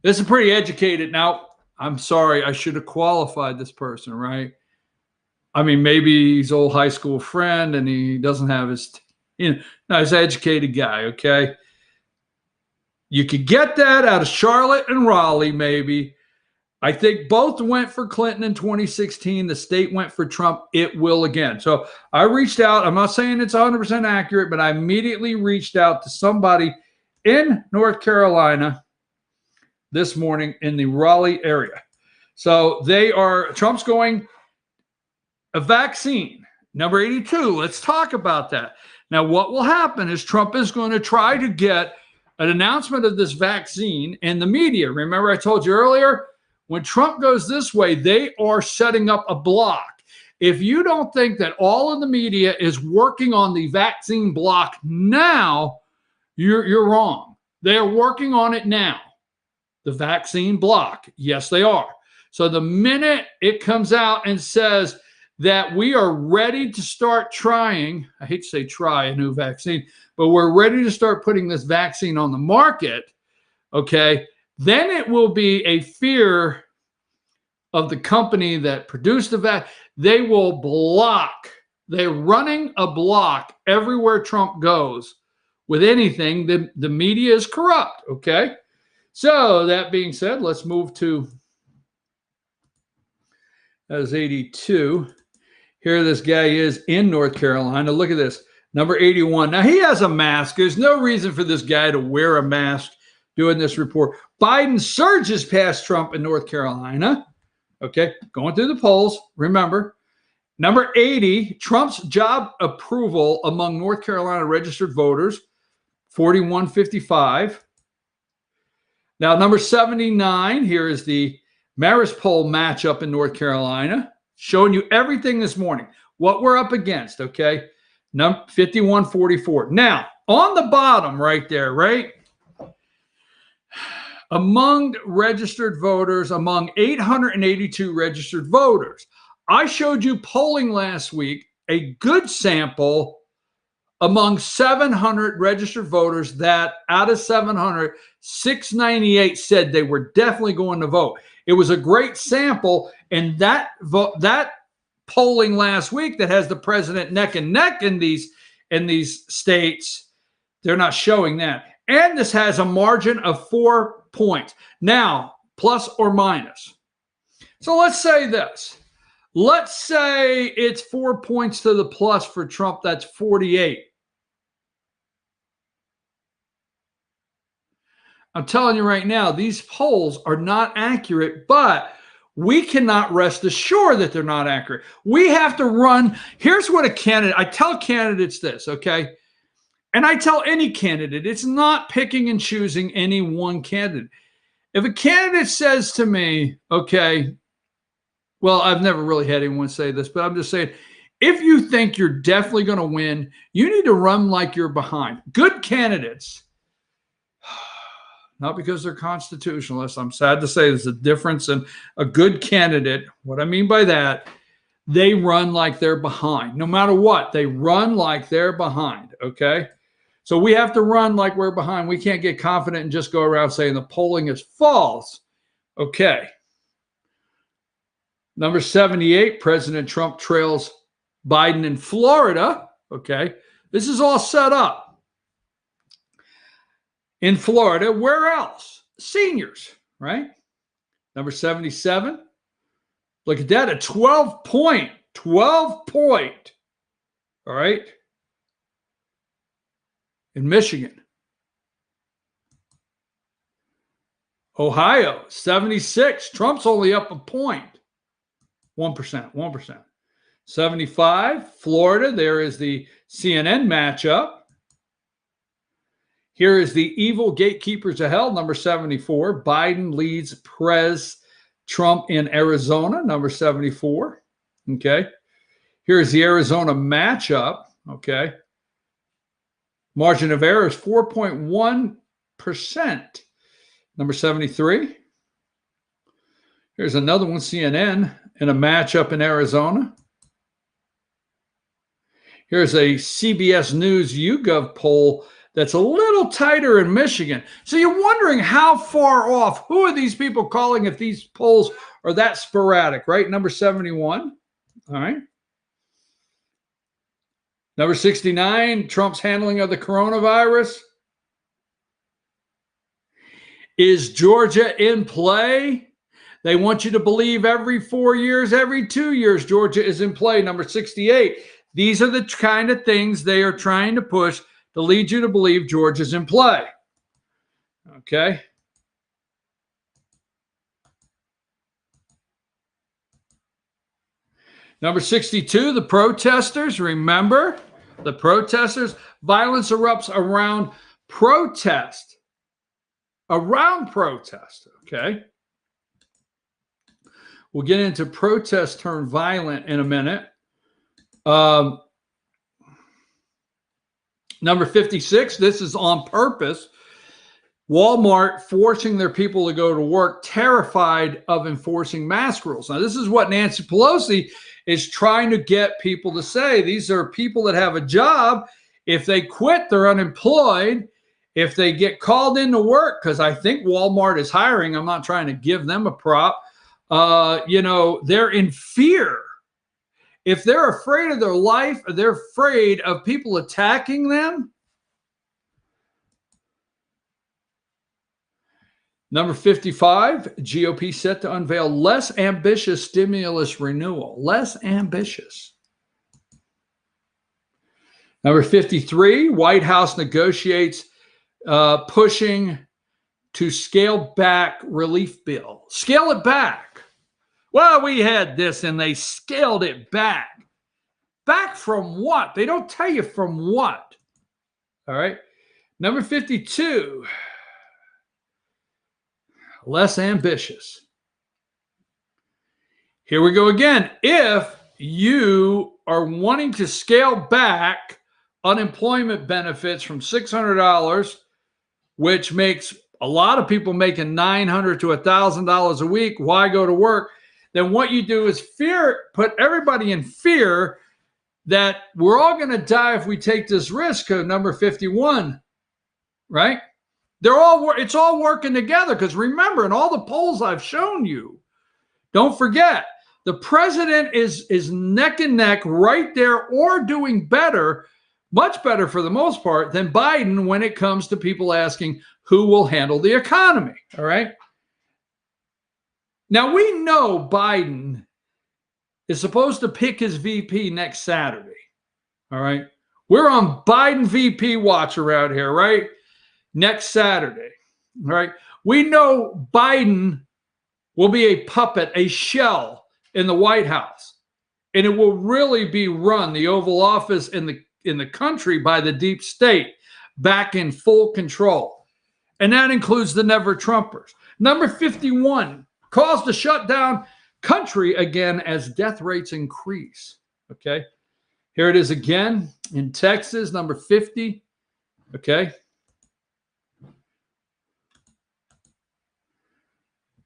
This is pretty educated. Now, I'm sorry, I should have qualified this person, right? Maybe he's an old high school friend and he doesn't have his, he's an educated guy, okay? You could get that out of Charlotte and Raleigh, maybe. I think both went for Clinton in 2016. The state went for Trump. It will again. So I reached out. I'm not saying it's 100% accurate, but I immediately reached out to somebody in North Carolina this morning in the Raleigh area. So Trump's going a vaccine. Number 82, let's talk about that. Now, what will happen is Trump is going to try to get an announcement of this vaccine and the media. Remember I told you earlier, when Trump goes this way, they are setting up a block. If you don't think that all of the media is working on the vaccine block now, you're wrong. They are working on it now. The vaccine block. Yes, they are. So the minute it comes out and says that we are ready to start trying, I hate to say try a new vaccine, but we're ready to start putting this vaccine on the market, okay, then it will be a fear of the company that produced the vaccine. They will block. They're running a block everywhere Trump goes with anything. The media is corrupt, okay? So that being said, let's move to, that is 82. Here this guy is in North Carolina. Look at this. Number 81. Now, he has a mask. There's no reason for this guy to wear a mask doing this report. Biden surges past Trump in North Carolina. Okay, going through the polls. Remember. Number 80, Trump's job approval among North Carolina registered voters, 41.55. Now, number 79, here is the Marist poll matchup in North Carolina, showing you everything this morning, what we're up against, okay? 51.44. Now, on the bottom right there, right? Among registered voters, among 882 registered voters, I showed you polling last week, a good sample among 700 registered voters that out of 700, 698 said they were definitely going to vote. It was a great sample, and that polling last week that has the president neck and neck in these states, they're not showing that. And this has a margin of 4 points. Now, plus or minus. So let's say this. Let's say it's 4 points to the plus for Trump. That's 48. I'm telling you right now, these polls are not accurate, but we cannot rest assured that they're not accurate. We have to run. Here's what a candidate, I tell candidates this, okay? And I tell any candidate, it's not picking and choosing any one candidate. If a candidate says to me, okay, well, I've never really had anyone say this, but I'm just saying, if you think you're definitely going to win, you need to run like you're behind. Good candidates, not because they're constitutionalists. I'm sad to say there's a difference in a good candidate. What I mean by that, they run like they're behind. No matter what, they run like they're behind, okay? So we have to run like we're behind. We can't get confident and just go around saying the polling is false. Okay. Number 78, President Trump trails Biden in Florida. Okay. This is all set up. In Florida, where else? Seniors, right? Number 77. Look at that, a 12 point. All right. In Michigan. Ohio, 76. Trump's only up a point. 1%. 75, Florida, there is the CNN matchup. Here is the evil gatekeepers of hell, number 74. Biden leads Trump in Arizona, number 74. Okay. Here's the Arizona matchup. Okay. Margin of error is 4.1%. Number 73. Here's another one, CNN, in a matchup in Arizona. Here's a CBS News YouGov poll that's a little tighter in Michigan. So you're wondering how far off, who are these people calling if these polls are that sporadic, right? Number 71, all right. Number 69, Trump's handling of the coronavirus. Is Georgia in play? They want you to believe every 4 years, every 2 years, Georgia is in play. Number 68. These are the kind of things they are trying to push to lead you to believe Georgia's in play. Okay. Number 62, the protesters. Remember, the protesters. Violence erupts around protest. Around protest, okay? We'll get into protest turned violent in a minute. Number 56, this is on purpose. Walmart forcing their people to go to work, terrified of enforcing mask rules. Now, this is what Nancy Pelosi is trying to get people to say. These are people that have a job. If they quit, they're unemployed. If they get called into work, because I think Walmart is hiring, I'm not trying to give them a prop, they're in fear. If they're afraid of their life, or they're afraid of people attacking them. Number 55, GOP set to unveil less ambitious stimulus renewal. Less ambitious. Number 53, White House negotiates pushing to scale back relief bill. Scale it back. Well, we had this and they scaled it back. Back from what? They don't tell you from what. All right. Number 52, less ambitious. Here we go again. If you are wanting to scale back unemployment benefits from $600, which makes a lot of people making $900 to $1,000 a week, why go to work? Then what you do is put everybody in fear that we're all going to die if we take this risk. Number 51, right? It's all working together, because remember, in all the polls I've shown you, don't forget, the president is neck and neck right there, or doing better, much better for the most part, than Biden when it comes to people asking who will handle the economy. All right. Now, we know Biden is supposed to pick his VP next Saturday. All right. We're on Biden VP watch around here, right? Next Saturday. All right. We know Biden will be a puppet, a shell in the White House, and it will really be run, the Oval Office in the country, by the deep state, back in full control. And that includes the Never Trumpers. Number 51, calls to shut down country again as death rates increase. Okay. Here it is again in Texas, number 50. Okay.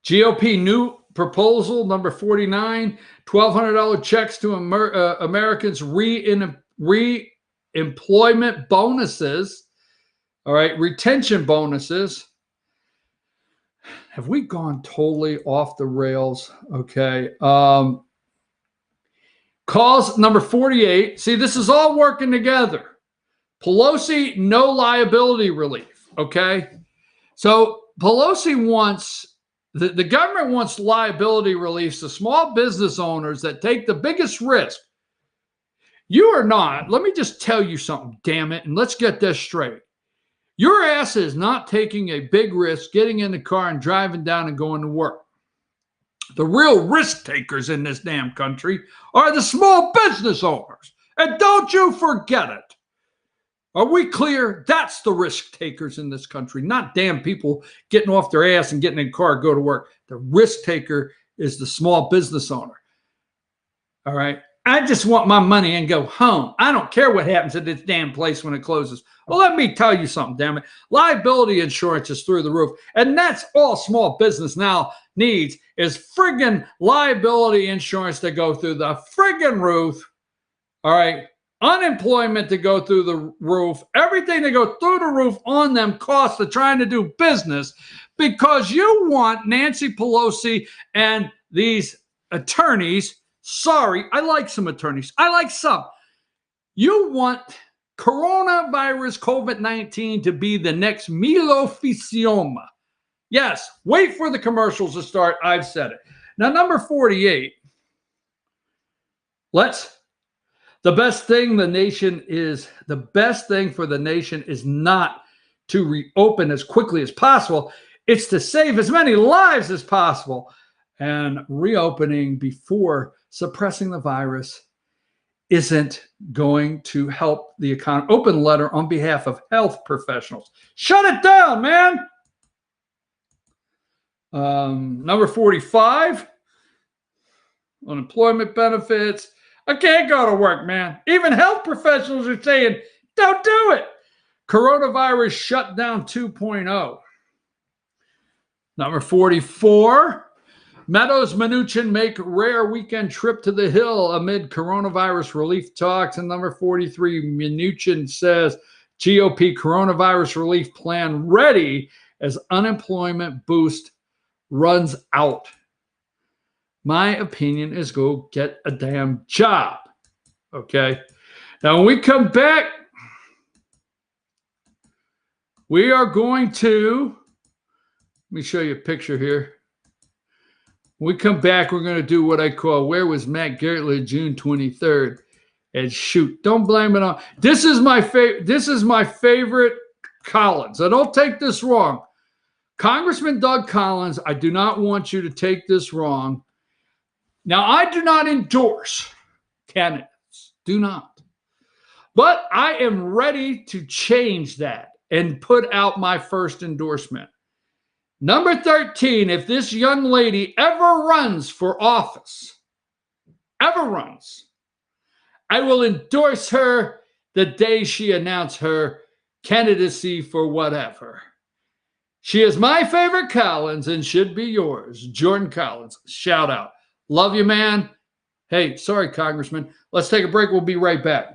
GOP new proposal, number 49, $1,200 checks to Americans, re-employment bonuses. All right, retention bonuses. Have we gone totally off the rails? Okay. Calls number 48. See, this is all working together. Pelosi, no liability relief. Okay. So Pelosi wants, the government wants liability relief to small business owners that take the biggest risk. You are not. Let me just tell you something, damn it. And let's get this straight. Your ass is not taking a big risk getting in the car and driving down and going to work. The real risk takers in this damn country are the small business owners. And don't you forget it. Are we clear? That's the risk takers in this country, not damn people getting off their ass and getting in a car, go to work. The risk taker is the small business owner. All right. I just want my money and go home. I don't care what happens at this damn place when it closes. Well, let me tell you something, damn it. Liability insurance is through the roof. And that's all small business now needs is friggin' liability insurance to go through the friggin' roof. All right. Unemployment to go through the roof. Everything to go through the roof on them costs of trying to do business, because you want Nancy Pelosi and these attorneys. Sorry, I like some attorneys. I like some. You want coronavirus, COVID-19, to be the next Milo Fisioma. Yes, wait for the commercials to start. I've said it. Now, number 48. The best thing for the nation is not to reopen as quickly as possible. It's to save as many lives as possible. And reopening before suppressing the virus isn't going to help the economy. Open letter on behalf of health professionals. Shut it down, man. Number 45, unemployment benefits. I can't go to work, man. Even health professionals are saying, don't do it. Coronavirus shutdown 2.0. Number 44, Meadows Mnuchin make rare weekend trip to the Hill amid coronavirus relief talks. And number 43, Mnuchin says GOP coronavirus relief plan ready as unemployment boost runs out. My opinion is go get a damn job. Okay. Now, when we come back, we are going to, let me show you a picture here. When we come back, we're going to do what I call Where Was Matt Gertler June 23rd? And shoot, don't blame it on. This is my favorite. This is my favorite Collins. I don't take this wrong. Congressman Doug Collins, I do not want you to take this wrong. Now, I do not endorse candidates. Do not. But I am ready to change that and put out my first endorsement. Number 13, if this young lady ever runs for office, I will endorse her the day she announced her candidacy for whatever. She is my favorite Collins and should be yours. Jordan Collins, shout out. Love you, man. Hey, sorry, Congressman. Let's take a break. We'll be right back.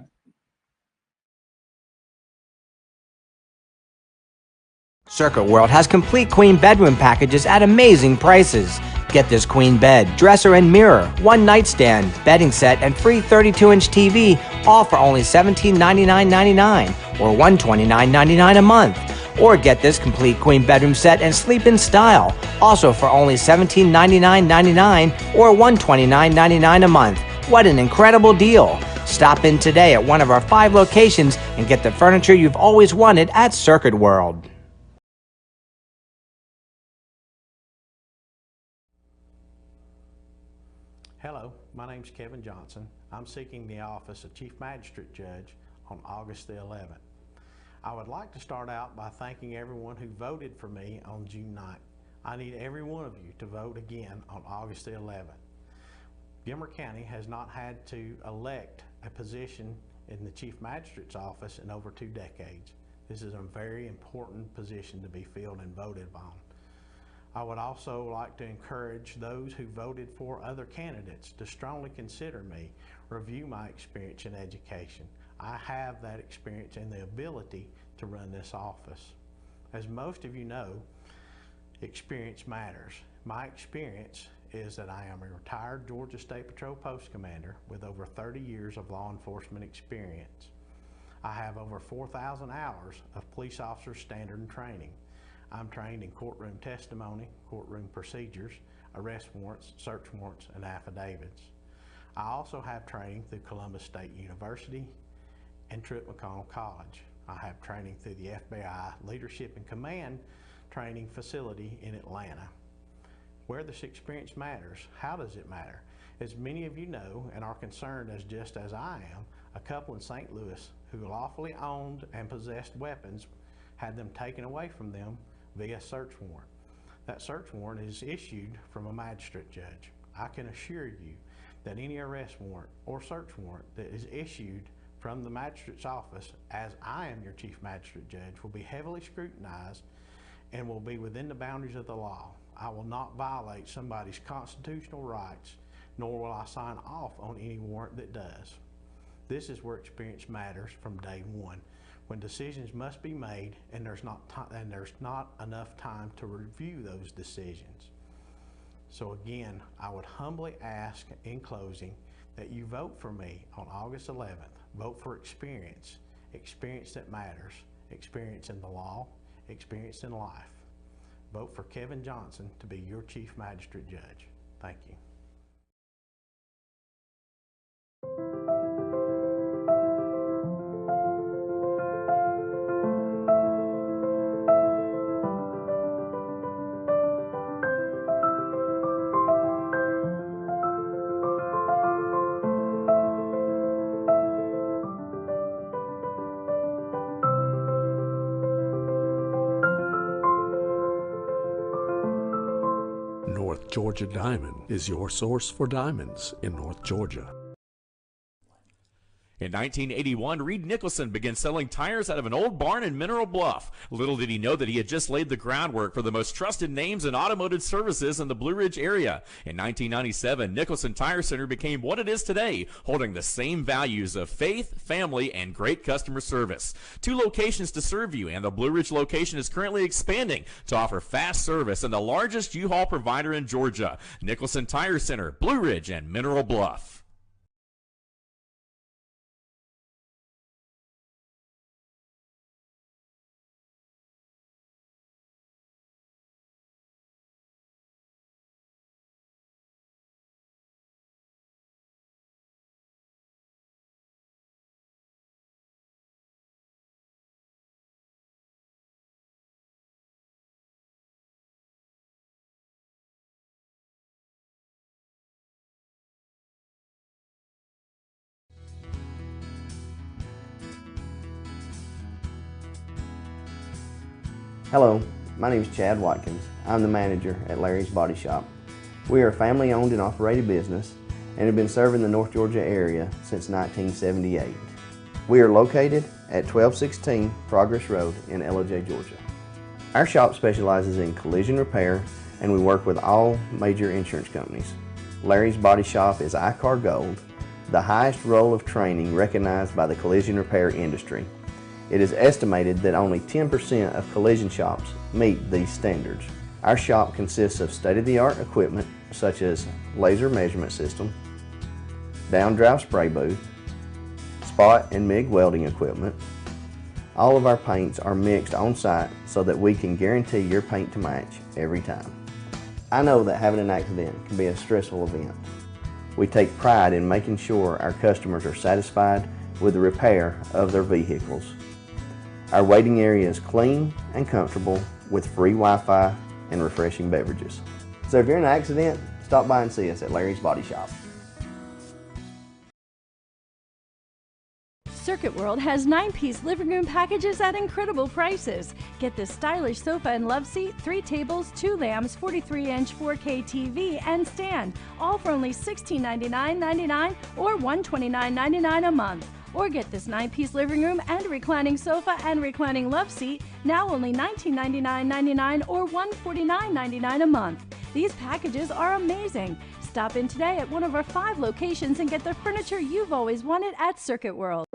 Circuit World has complete queen bedroom packages at amazing prices. Get this queen bed, dresser and mirror, one nightstand, bedding set, and free 32-inch TV, all for only $1799.99 or $129.99 a month. Or get this complete queen bedroom set and sleep in style, also for only $1799.99 or $129.99 a month. What an incredible deal! Stop in today at one of our 5 locations and get the furniture you've always wanted at Circuit World. Hello, my name's Kevin Johnson. I'm seeking the office of Chief Magistrate Judge on August the 11th. I would like to start out by thanking everyone who voted for me on June 9th. I need every one of you to vote again on August the 11th. Gilmer County has not had to elect a position in the Chief Magistrate's office in over 2 decades. This is a very important position to be filled and voted on. I would also like to encourage those who voted for other candidates to strongly consider me, review my experience in education. I have that experience and the ability to run this office. As most of you know, experience matters. My experience is that I am a retired Georgia State Patrol Post Commander with over 30 years of law enforcement experience. I have over 4,000 hours of police officer standard and training. I'm trained in courtroom testimony, courtroom procedures, arrest warrants, search warrants, and affidavits. I also have training through Columbus State University and Truett McConnell College. I have training through the FBI Leadership and Command Training Facility in Atlanta. Where this experience matters, how does it matter? As many of you know and are concerned just as I am, a couple in St. Louis who lawfully owned and possessed weapons had them taken away from them via search warrant. That search warrant is issued from a magistrate judge. I can assure you that any arrest warrant or search warrant that is issued from the magistrate's office, as I am your Chief Magistrate Judge, will be heavily scrutinized and will be within the boundaries of the law. I will not violate somebody's constitutional rights, nor will I sign off on any warrant that does. This is where experience matters from day one, when decisions must be made and there's not enough time to review those decisions. So again, I would humbly ask in closing that you vote for me on August 11th. Vote for experience, experience that matters, experience in the law, experience in life. Vote for Kevin Johnson to be your Chief Magistrate Judge. Thank you. North Georgia Diamond is your source for diamonds in North Georgia. In 1981, Reed Nicholson began selling tires out of an old barn in Mineral Bluff. Little did he know that he had just laid the groundwork for the most trusted names in automotive services in the Blue Ridge area. In 1997, Nicholson Tire Center became what it is today, holding the same values of faith, family, and great customer service. 2 locations to serve you, and the Blue Ridge location is currently expanding to offer fast service and the largest U-Haul provider in Georgia. Nicholson Tire Center, Blue Ridge, and Mineral Bluff. Hello, my name is Chad Watkins. I'm the manager at Larry's Body Shop. We are a family-owned and operated business and have been serving the North Georgia area since 1978. We are located at 1216 Progress Road in Ellijay, Georgia. Our shop specializes in collision repair and we work with all major insurance companies. Larry's Body Shop is ICAR Gold, the highest role of training recognized by the collision repair industry. It is estimated that only 10% of collision shops meet these standards. Our shop consists of state-of-the-art equipment such as laser measurement system, down-drive spray booth, spot and MIG welding equipment. All of our paints are mixed on site so that we can guarantee your paint to match every time. I know that having an accident can be a stressful event. We take pride in making sure our customers are satisfied with the repair of their vehicles. Our waiting area is clean and comfortable with free Wi-Fi and refreshing beverages. So if you're in an accident, stop by and see us at Larry's Body Shop. Circuit World has 9-piece living room packages at incredible prices. Get this stylish sofa and love seat, 3 tables, 2 lamps, 43-inch 4K TV, and stand, all for only $1699.99 or $129.99 a month. Or get this 9-piece living room and reclining sofa and reclining love seat, now only $1999.99 or $149.99 a month. These packages are amazing. Stop in today at one of our 5 locations and get the furniture you've always wanted at Circuit World.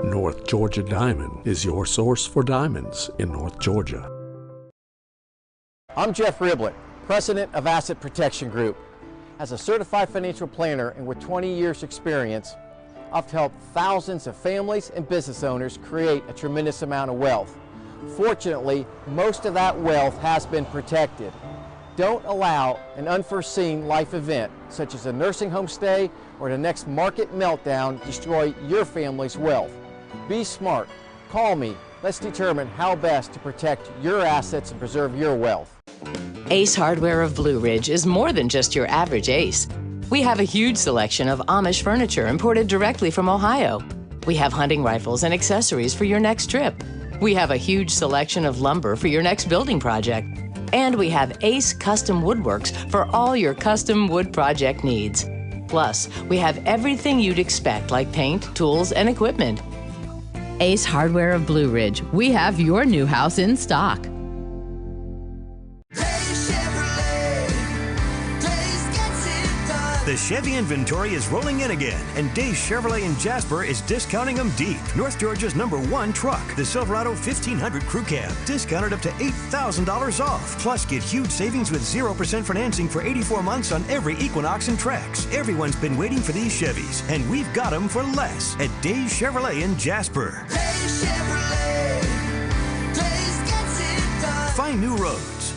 North Georgia Diamond is your source for diamonds in North Georgia. I'm Jeff Riblett, President of Asset Protection Group. As a certified financial planner and with 20 years experience, I've helped thousands of families and business owners create a tremendous amount of wealth. Fortunately, most of that wealth has been protected. Don't allow an unforeseen life event, such as a nursing home stay or the next market meltdown, destroy your family's wealth. Be smart. Call me. Let's determine how best to protect your assets and preserve your wealth. Ace Hardware of Blue Ridge is more than just your average Ace. We have a huge selection of Amish furniture imported directly from Ohio. We have hunting rifles and accessories for your next trip. We have a huge selection of lumber for your next building project. And we have Ace Custom Woodworks for all your custom wood project needs. Plus, we have everything you'd expect, like paint, tools, and equipment. Ace Hardware of Blue Ridge. We have your new house in stock. The Chevy inventory is rolling in again, and Days Chevrolet in Jasper is discounting them deep. North Georgia's #1 truck, the Silverado 1500 Crew Cab, discounted up to $8,000 off. Plus, get huge savings with 0% financing for 84 months on every Equinox and Trax. Everyone's been waiting for these Chevys, and we've got them for less at Days Chevrolet in Jasper. Days Chevrolet. Days gets it done. Find new roads.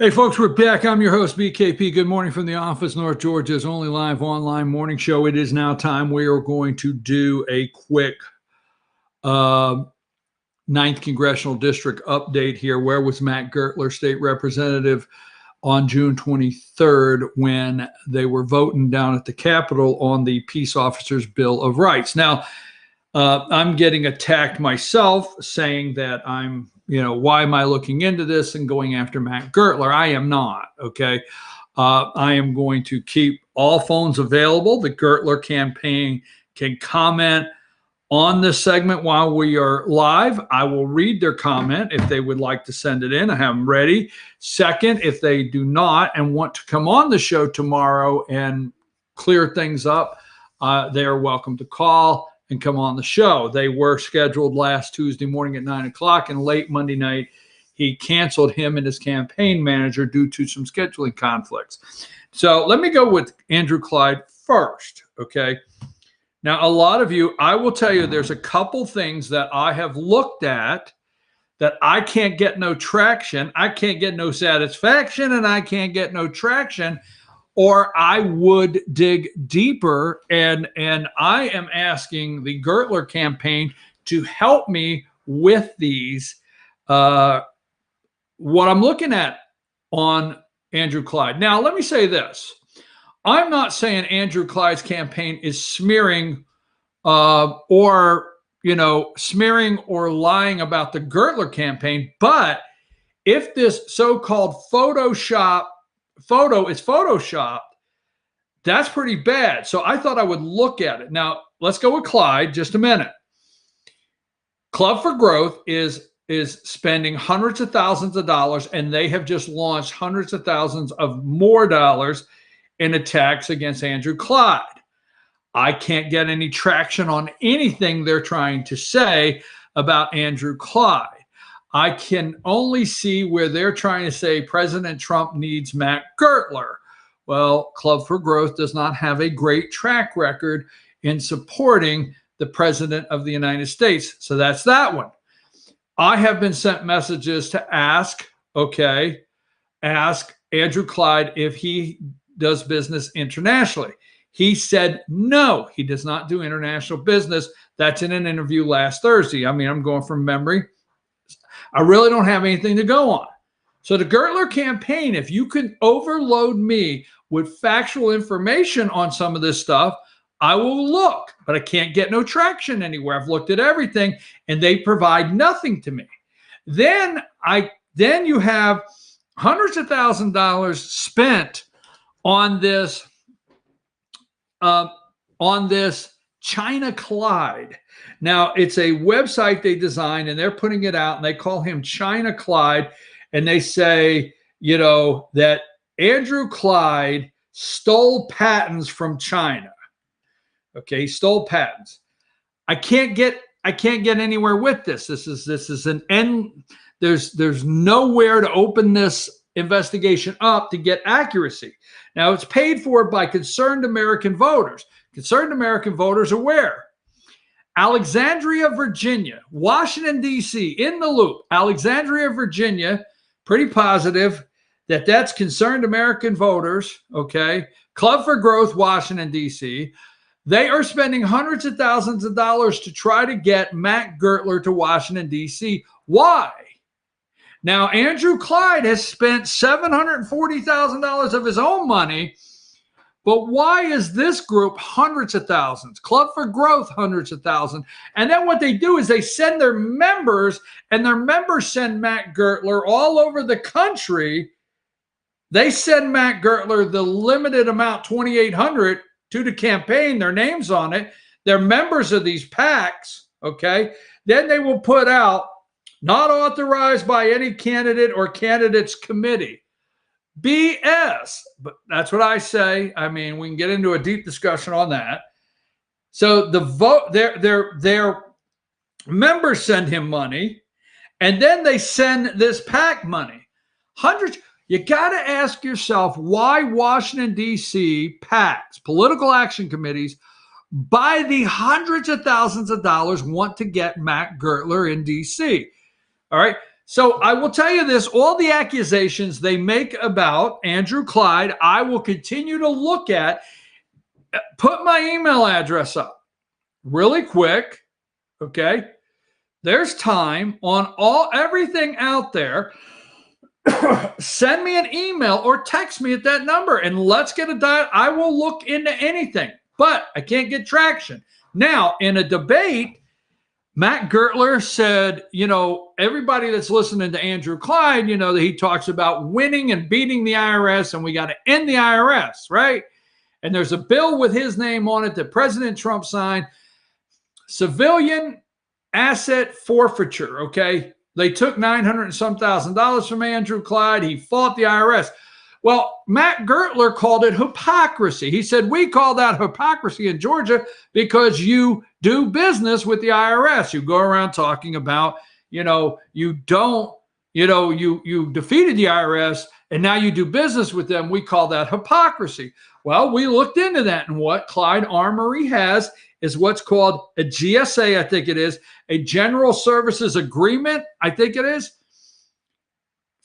Hey, folks, we're back. I'm your host, BKP. Good morning from the office, North Georgia's only live online morning show. It is now time. We are going to do a quick 9th Congressional District update here. Where was Matt Gertler, state representative, on June 23rd when they were voting down at the Capitol on the Peace Officers' Bill of Rights? Now, I'm getting attacked myself saying that why am I looking into this and going after Matt Gertler? I am not, okay? I am going to keep all phones available. The Gertler campaign can comment on this segment while we are live. I will read their comment if they would like to send it in. I have them ready. Second, if they do not and want to come on the show tomorrow and clear things up, they are welcome to call and come on the show. They were scheduled last Tuesday morning at 9 o'clock, and late Monday night, he canceled him and his campaign manager due to some scheduling conflicts. So let me go with Andrew Clyde first, okay? Now, a lot of you, I will tell you, there's a couple things that I have looked at that I can't get no traction. I can't get no satisfaction, and I can't get no traction, or I would dig deeper. And I am asking the Gertler campaign to help me with these. What I'm looking at on Andrew Clyde. Now, let me say this. I'm not saying Andrew Clyde's campaign is smearing smearing or lying about the Gertler campaign. But if this so-called photo is photoshopped, that's pretty bad. So I thought I would look at it. Now, let's go with Clyde just a minute. Club for Growth is spending hundreds of thousands of dollars, and they have just launched hundreds of thousands of more dollars in attacks against Andrew Clyde. I can't get any traction on anything they're trying to say about Andrew Clyde. I can only see where they're trying to say President Trump needs Matt Gertler. Well, Club for Growth does not have a great track record in supporting the President of the United States. So that's that one. I have been sent messages to ask Andrew Clyde if he does business internationally. He said no, he does not do international business. That's in an interview last Thursday. I mean, I'm going from memory. I really don't have anything to go on. So the Gertler campaign, if you can overload me with factual information on some of this stuff, I will look, but I can't get no traction anywhere. I've looked at everything and they provide nothing to me. Then you have hundreds of thousands of dollars spent on this China Clyde. Now, it's a website they designed, and they're putting it out, and they call him China Clyde, and they say, that Andrew Clyde stole patents from China. Okay, he stole patents. I can't get anywhere with this. This is an end. There's nowhere to open this investigation up to get accuracy. Now, it's paid for by concerned American voters. Concerned American voters are where? Alexandria, Virginia, Washington, D.C., in the loop. Alexandria, Virginia, pretty positive that that's concerned American voters, okay? Club for Growth, Washington, D.C. They are spending hundreds of thousands of dollars to try to get Matt Gertler to Washington, D.C. Why? Now, Andrew Clyde has spent $740,000 of his own money, but why is this group hundreds of thousands? Club for Growth, hundreds of thousands. And then what they do is they send their members, and their members send Matt Gertler all over the country. They send Matt Gertler the limited amount, $2,800, to the campaign, their names on it. They're members of these PACs, okay? Then they will put out, not authorized by any candidate or candidates committee. BS, but that's what I say. I mean, we can get into a deep discussion on that. So the vote, their members send him money, and then they send this PAC money. Hundreds. You got to ask yourself why Washington, D.C. PACs, political action committees, by the hundreds of thousands of dollars want to get Matt Gertler in D.C. All right. So I will tell you this, all the accusations they make about Andrew Clyde, I will continue to look at. Put my email address up really quick, okay? There's time on everything out there. Send me an email or text me at that number and let's get a diet. I will look into anything, but I can't get traction. Now, in a debate, Matt Gertler said, you know, everybody that's listening to Andrew Clyde, you know, that he talks about winning and beating the IRS and we got to end the IRS, right? And there's a bill with his name on it that President Trump signed, civilian asset forfeiture, okay? They took $900 and some thousand from Andrew Clyde. He fought the IRS. Well, Matt Gertler called it hypocrisy. He said, we call that hypocrisy in Georgia because you do business with the IRS. You go around talking about, you know, you don't, you know, you defeated the IRS and now you do business with them. We call that hypocrisy. Well, we looked into that, and what Clyde Armory has is what's called a GSA, I think it is, a General Services Agreement, I think it is,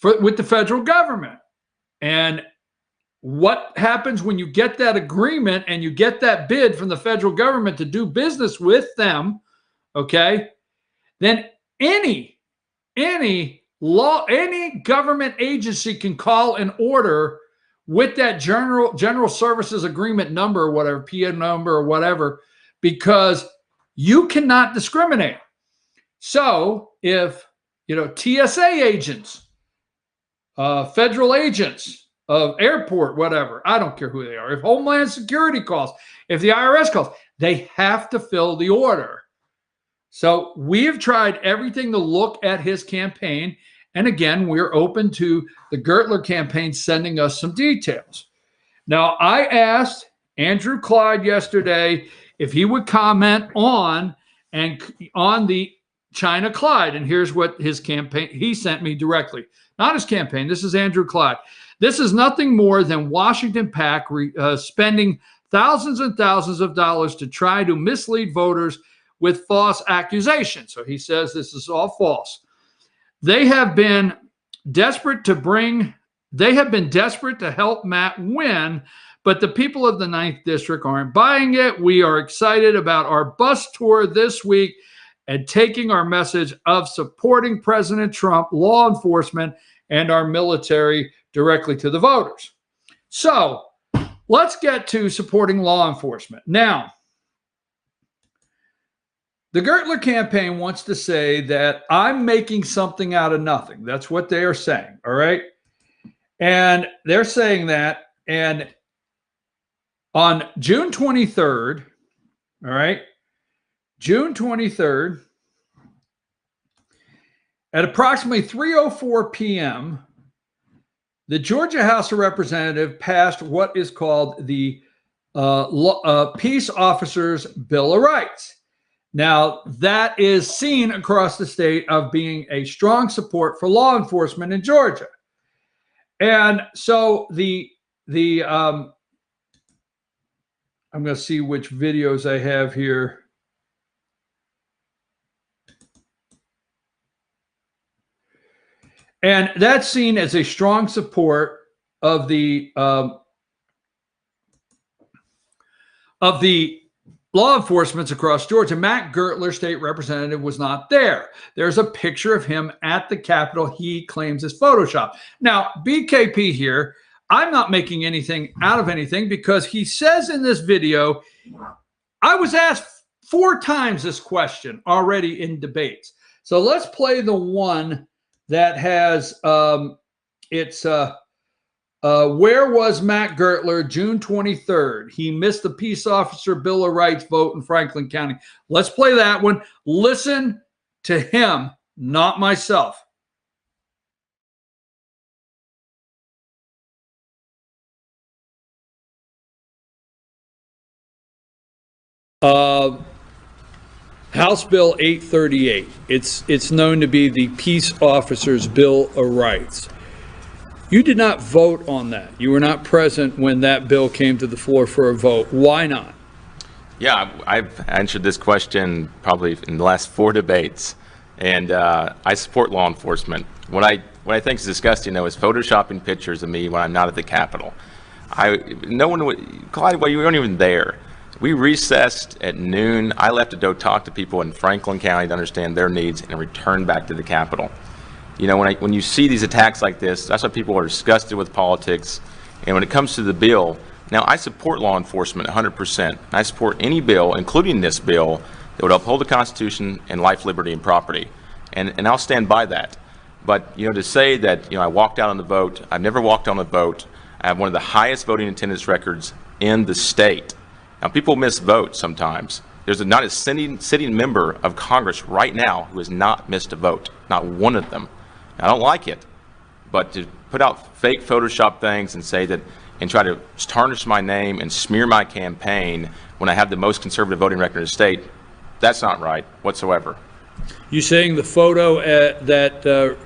with the federal government. And what happens when you get that agreement and you get that bid from the federal government to do business with them, okay, then any government agency can call an order with that general services agreement number or whatever, PN number or whatever, because you cannot discriminate. So if, you know, TSA agents, federal agents of airport, whatever, I don't care who they are. If Homeland Security calls, if the IRS calls, they have to fill the order. So we have tried everything to look at his campaign. And again, we're open to the Gertler campaign sending us some details. Now, I asked Andrew Clyde yesterday if he would comment on the China Clyde. And here's what his campaign, he sent me directly. Not his campaign. This is Andrew Clyde. This is nothing more than Washington PAC spending thousands and thousands of dollars to try to mislead voters with false accusations. So he says this is all false. They have been desperate to help Matt win, but the people of the 9th District aren't buying it. We are excited about our bus tour this week and taking our message of supporting President Trump, law enforcement, and our military directly to the voters. So let's get to supporting law enforcement. Now, the Gertler campaign wants to say that I'm making something out of nothing. That's what they are saying, all right? And they're saying that, and on June 23rd, all right, June 23rd, at approximately 3:04 p.m., the Georgia House of Representatives passed what is called the Peace Officers Bill of Rights. Now, that is seen across the state of being a strong support for law enforcement in Georgia. And so I'm going to see which videos I have here. And that's seen as a strong support of the law enforcement across Georgia. Matt Gertler, state representative, was not there. There's a picture of him at the Capitol. He claims is Photoshop. Now, BKP here, I'm not making anything out of anything because he says in this video, I was asked 4 times this question already in debates. So let's play the one that has, where was Matt Gertler June 23rd? He missed the Peace Officer Bill of Rights vote in Franklin County. Let's play that one. Listen to him, not myself. House Bill 838. It's known to be the Peace Officers Bill of Rights. You did not vote on that. You were not present when that bill came to the floor for a vote. Why not? Yeah, I've answered this question probably in the last 4 debates. and I support law enforcement. What I think is disgusting, though, is photoshopping pictures of me when I'm not at the Capitol. No one would, Clyde, well, you weren't even there. We recessed at noon. I left to go talk to people in Franklin County to understand their needs and returned back to the Capitol. You know, when you see these attacks like this, that's why people are disgusted with politics. And when it comes to the bill, now I support law enforcement 100%. I support any bill, including this bill, that would uphold the Constitution and life, liberty, and property. And I'll stand by that. But, you know, to say that, you know, I walked out on the vote, I've never walked on a vote. I have one of the highest voting attendance records in the state. Now, people miss votes sometimes. There's not a sitting member of Congress right now who has not missed a vote, not one of them. I don't like it, but to put out fake Photoshop things and say that, and try to tarnish my name and smear my campaign when I have the most conservative voting record in the state, that's not right whatsoever. You saying the photo that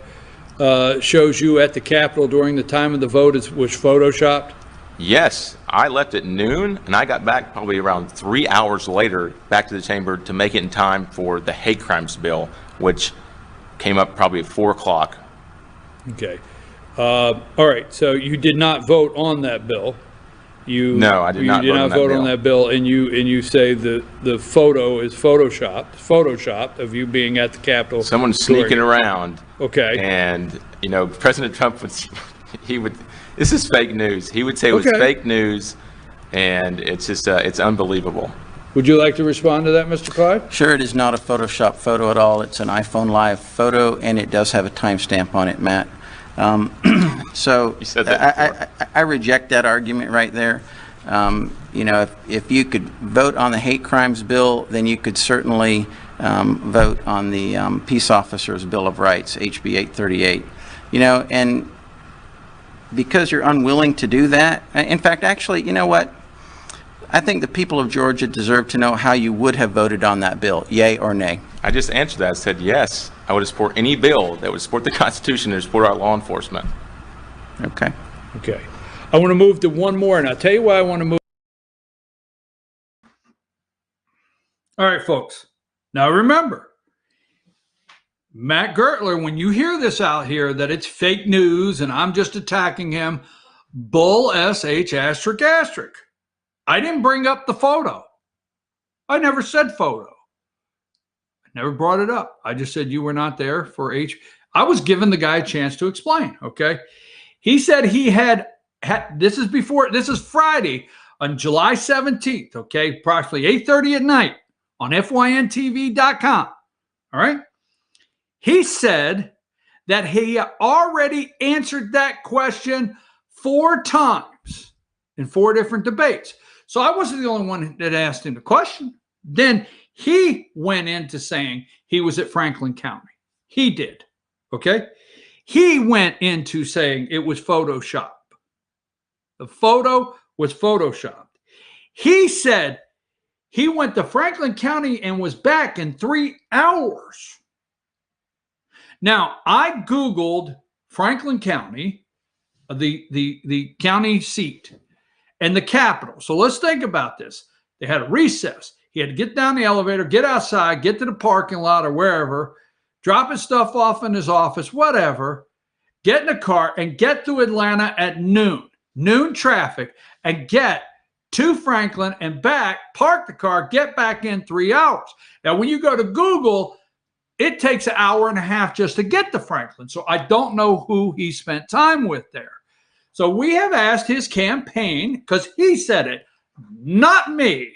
shows you at the Capitol during the time of the vote was photoshopped? Yes, I left at noon, and I got back probably around 3 hours later back to the chamber to make it in time for the hate crimes bill, which came up probably at 4 o'clock. Okay. All right, so you did not vote on that bill. No, I did not vote on that bill, and you say the photo is photoshopped of you being at the Capitol. Someone's sneaking around. Okay. And, you know, President Trump this is fake news. He would say it was fake news, and it's just, it's unbelievable. Would you like to respond to that, Mr. Clyde? Sure, it is not a Photoshop photo at all. It's an iPhone Live photo, and it does have a timestamp on it, Matt. So you said that I reject that argument right there. You know, if you could vote on the hate crimes bill, then you could certainly vote on the Peace Officers Bill of Rights, HB 838. You know, and because you're unwilling to do that, in fact, actually, you know what? I think the people of Georgia deserve to know how you would have voted on that bill, yay or nay. I just answered that. I said yes. I would support any bill that would support the Constitution and support our law enforcement. Okay. Okay. I want to move to one more, and I'll tell you why I want to move. All right, folks. Now remember, Matt Gertler, when you hear this out here that it's fake news and I'm just attacking him, bull SH asterisk asterisk. I didn't bring up the photo. I never said photo. I never brought it up. I just said you were not there for I was giving the guy a chance to explain, okay? He said he had this is Friday on July 17th, okay? Approximately 8:30 at night on FYNTV.com, all right? He said that he already answered that question 4 times in 4 different debates. So I wasn't the only one that asked him the question. Then he went into saying he was at Franklin County. He did, okay? He went into saying it was Photoshop. The photo was Photoshopped. He said he went to Franklin County and was back in 3 hours. Now, I Googled Franklin County, the county seat, and the Capitol. So let's think about this. They had a recess. He had to get down the elevator, get outside, get to the parking lot or wherever, drop his stuff off in his office, whatever, get in a car and get to Atlanta at noon traffic, and get to Franklin and back, park the car, get back in 3 hours. Now, when you go to Google, it takes an hour and a half just to get to Franklin. So I don't know who he spent time with there. So we have asked his campaign, because he said it, not me.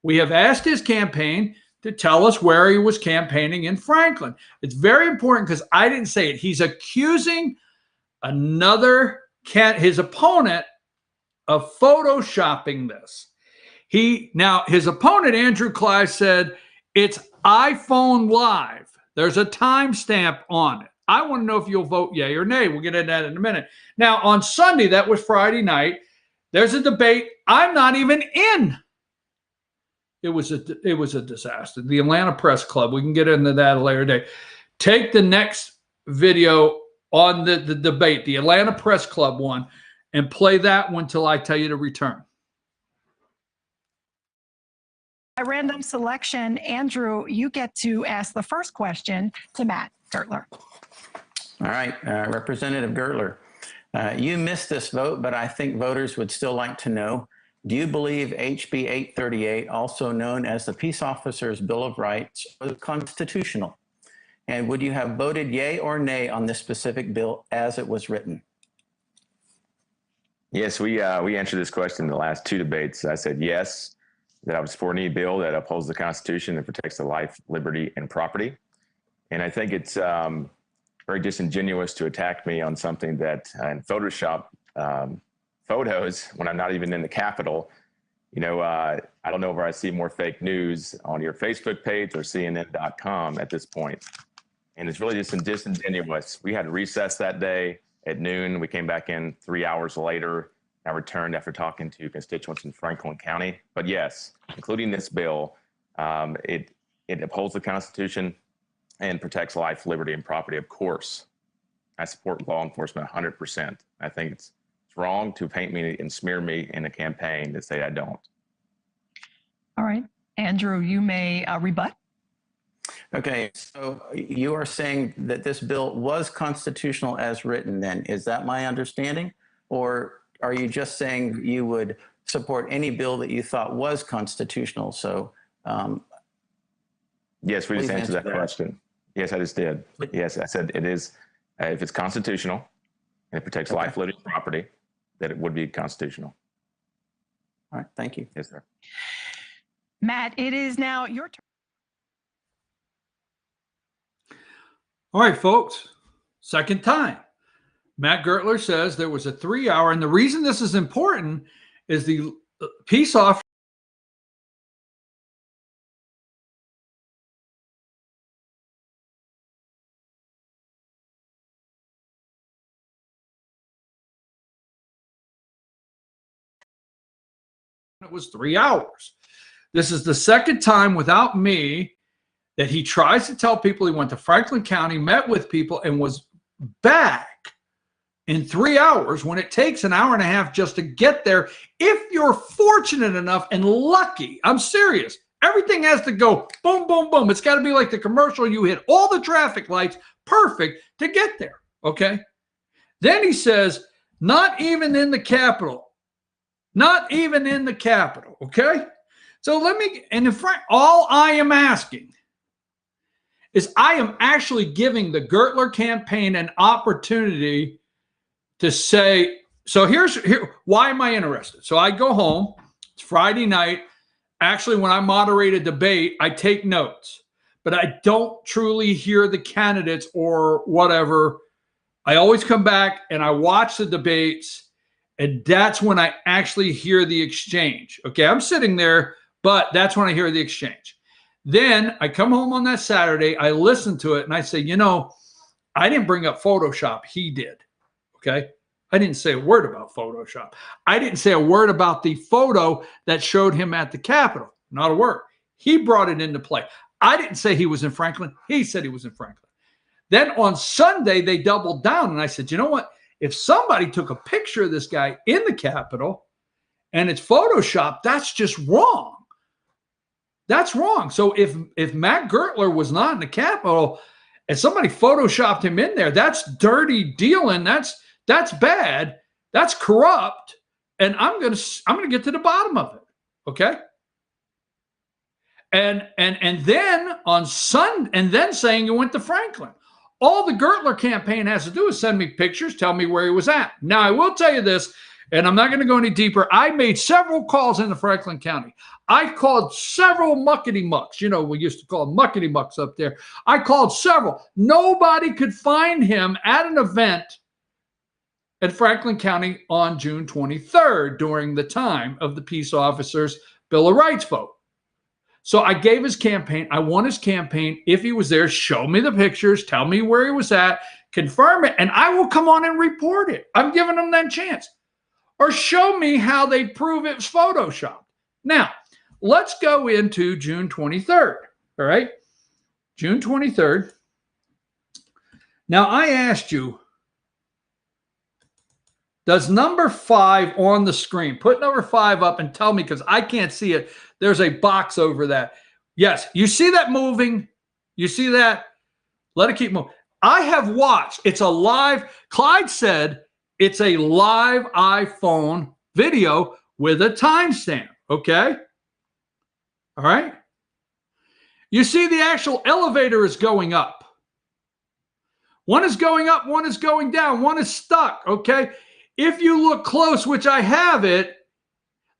We have asked his campaign to tell us where he was campaigning in Franklin. It's very important because I didn't say it. He's accusing his opponent of photoshopping this. Now his opponent, Andrew Clyde, said it's iPhone Live. There's a timestamp on it. I want to know if you'll vote yay or nay. We'll get into that in a minute. Now, on Sunday, that was Friday night, there's a debate I'm not even in. It was a disaster. The Atlanta Press Club, we can get into that a later day. Take the next video on the debate, the Atlanta Press Club one, and play that one till I tell you to return. By random selection, Andrew, you get to ask the first question to Matt Gertler. All right, Representative Gertler, you missed this vote, but I think voters would still like to know, do you believe HB 838, also known as the Peace Officers' Bill of Rights, was constitutional? And would you have voted yay or nay on this specific bill as it was written? Yes, we answered this question in the last 2 debates. I said yes, that I would support any bill that upholds the Constitution and protects the life, liberty, and property. And I think it's very disingenuous to attack me on something that in Photoshop photos when I'm not even in the Capitol. You know, I don't know where I see more fake news on your Facebook page or CNN.com at this point. And it's really just disingenuous. We had recess that day at noon. We came back in 3 hours later. I returned after talking to constituents in Franklin County. But yes, including this bill, it upholds the Constitution and protects life, liberty, and property. Of course, I support law enforcement 100%. I think it's wrong to paint me and smear me in a campaign to say I don't. All right, Andrew, you may rebut. Okay, so you are saying that this bill was constitutional as written then. Is that my understanding? Or are you just saying you would support any bill that you thought was constitutional? So yes, we just answered that question. Yes, I just did. Yes, I said it is, if it's constitutional and it protects life, liberty, and property, that it would be constitutional. All right, thank you. Yes, sir. Matt, it is now your turn. All right, folks, second time. Matt Gertler says there was a 3-hour, and the reason this is important is the peace officer it was 3 hours. This is the second time without me that he tries to tell people he went to Franklin County, met with people, and was back in 3 hours when it takes an hour and a half just to get there. If you're fortunate enough and lucky, I'm serious, everything has to go boom, boom, boom. It's got to be like the commercial. You hit all the traffic lights, perfect to get there, okay? Then he says, not even in the Capitol. Not even in the Capitol, okay? So let me, and in front, all I am asking is I am actually giving the Gertler campaign an opportunity to say, so here, why am I interested? So I go home, it's Friday night. Actually, when I moderate a debate, I take notes, but I don't truly hear the candidates or whatever. I always come back and I watch the debates, and that's when I actually hear the exchange. Okay, I'm sitting there, but that's when I hear the exchange. Then I come home on that Saturday, I listen to it, and I say, you know, I didn't bring up Photoshop. He did, okay? I didn't say a word about Photoshop. I didn't say a word about the photo that showed him at the Capitol. Not a word. He brought it into play. I didn't say he was in Franklin. He said he was in Franklin. Then on Sunday, they doubled down, and I said, you know what? If somebody took a picture of this guy in the Capitol and it's Photoshop, that's just wrong. That's wrong. So if Matt Gertler was not in the Capitol and somebody Photoshopped him in there, that's dirty dealing. That's bad. That's corrupt. And I'm gonna get to the bottom of it. Okay. And then on Sunday, and then saying you went to Franklin. All the Gertler campaign has to do is send me pictures, tell me where he was at. Now, I will tell you this, and I'm not going to go any deeper. I made several calls into Franklin County. I called several muckety mucks. You know, we used to call them muckety mucks up there. I called several. Nobody could find him at an event at Franklin County on June 23rd during the time of the Peace Officers' Bill of Rights vote. So I gave his campaign. I want his campaign. If he was there, show me the pictures, tell me where he was at, confirm it, and I will come on and report it. I'm giving them that chance. Or show me how they prove it was Photoshopped. Now, let's go into June 23rd. All right? June 23rd. Now, I asked you, Does number 5 on the screen? Put number 5 up and tell me, because I can't see it. There's a box over that. Yes, you see that moving? You see that? Let it keep moving. I have watched. It's a live. Clyde said it's a live iPhone video with a timestamp. Okay? All right? You see the actual elevator is going up. One is going up, one is going down, one is stuck. Okay? If you look close, which I have it,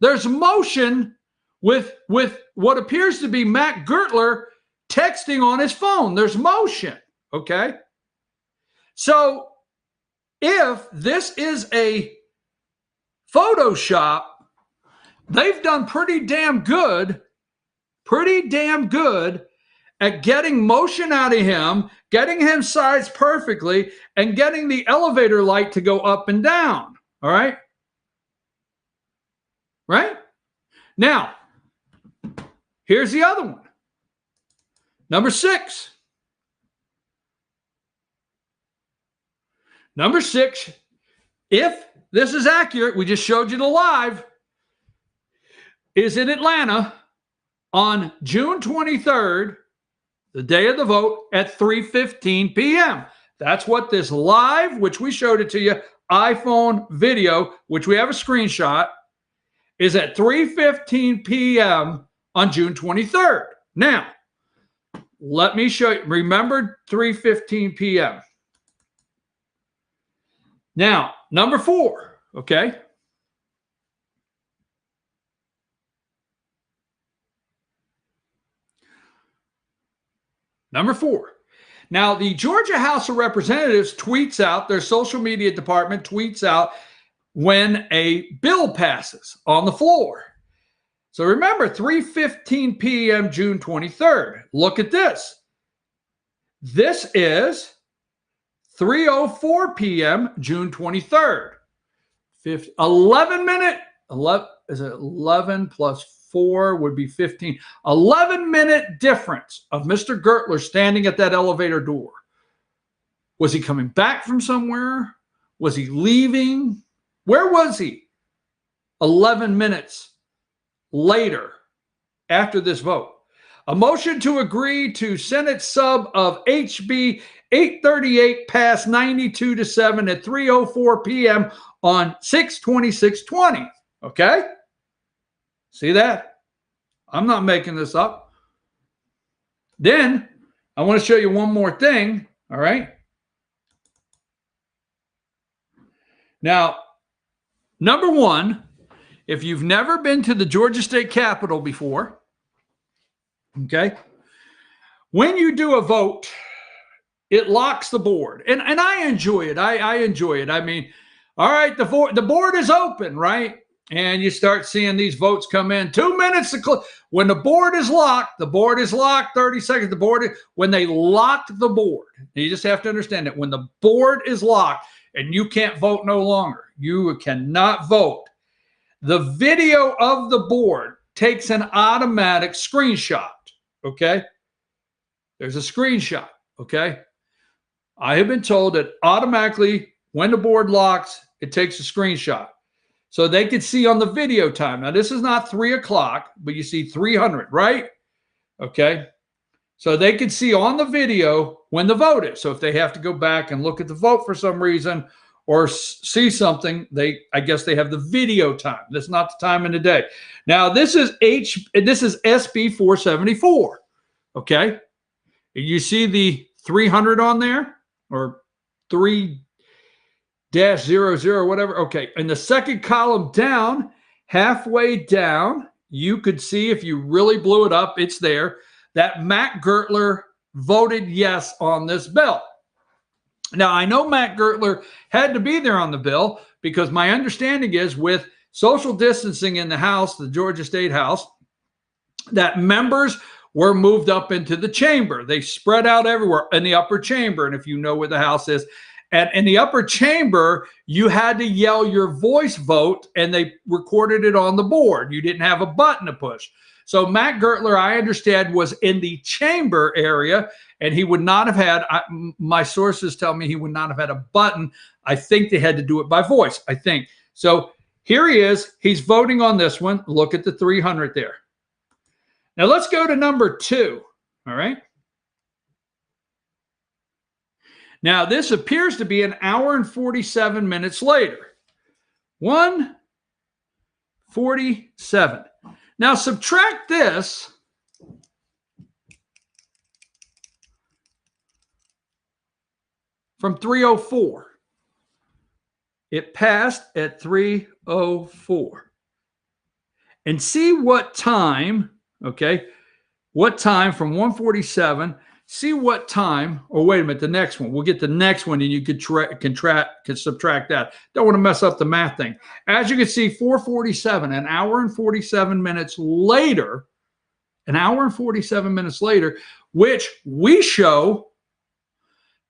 there's motion with what appears to be Matt Gertler texting on his phone. There's motion, okay? So if this is a Photoshop, they've done pretty damn good at getting motion out of him, getting him sized perfectly, and getting the elevator light to go up and down. All right? Right? Now, here's the other one. Number 6. Number 6, if this is accurate, we just showed you the live, is in Atlanta on June 23rd, the day of the vote, at 3:15 p.m. That's what this live, which we showed it to you, iPhone video, which we have a screenshot, is at 3:15 p.m. on June 23rd. Now, let me show you. Remember 3:15 p.m. Now, number 4, okay? Number 4. Now, the Georgia House of Representatives tweets out, their social media department tweets out when a bill passes on the floor. So remember, 3:15 p.m. June 23rd. Look at this. This is 3:04 p.m. June 23rd. 11 minute, 11, is it 11 plus 4 would be 15. 11-minute difference of Mr. Gertler standing at that elevator door. Was he coming back from somewhere? Was he leaving? Where was he? 11 minutes later, after this vote. A motion to agree to Senate sub of HB 838 passed 92-7 at 3:04 p.m. on 6/26/20. Okay? See that? I'm not making this up. Then I want to show you one more thing. All right? Now, number 1, if you've never been to the Georgia State Capitol before, okay, when you do a vote, it locks the board. And I enjoy it. I enjoy it. I mean, all right, the board is open, right? And you start seeing these votes come in. 2 minutes to when the board is locked, 30 seconds, when they lock the board, you just have to understand that when the board is locked and you can't vote no longer, you cannot vote, the video of the board takes an automatic screenshot, okay? There's a screenshot, okay? I have been told that automatically when the board locks, it takes a screenshot. So they could see on the video time. Now, this is not 3 o'clock, but you see 300, right? Okay. So they could see on the video when the vote is. So if they have to go back and look at the vote for some reason or see something, I guess they have the video time. That's not the time in the day. Now, this is SB 474. Okay. You see the 300 on there, or 3-00, whatever. Okay. In the second column down, halfway down, you could see, if you really blew it up, it's there, that Matt Gertler voted yes on this bill. Now, I know Matt Gertler had to be there on the bill because my understanding is, with social distancing in the House, the Georgia State House, that members were moved up into the chamber. They spread out everywhere in the upper chamber. And if you know where the House is, And in the upper chamber, you had to yell your voice vote, and they recorded it on the board. You didn't have a button to push. So Matt Gertler, I understand, was in the chamber area, and he would not have had, my sources tell me he would not have had a button. I think they had to do it by voice, I think. So here he is. He's voting on this one. Look at the 300 there. Now let's go to number 2, all right? Now, this appears to be an hour and 47 minutes later. 1:47. Now, subtract this from 3:04. It passed at 3:04. And see what time, okay, what time from 1:47. See what time, or wait a minute, the next one. We'll get the next one, and you could subtract that. Don't want to mess up the math thing. As you can see, 4:47, an hour and 47 minutes later, which we show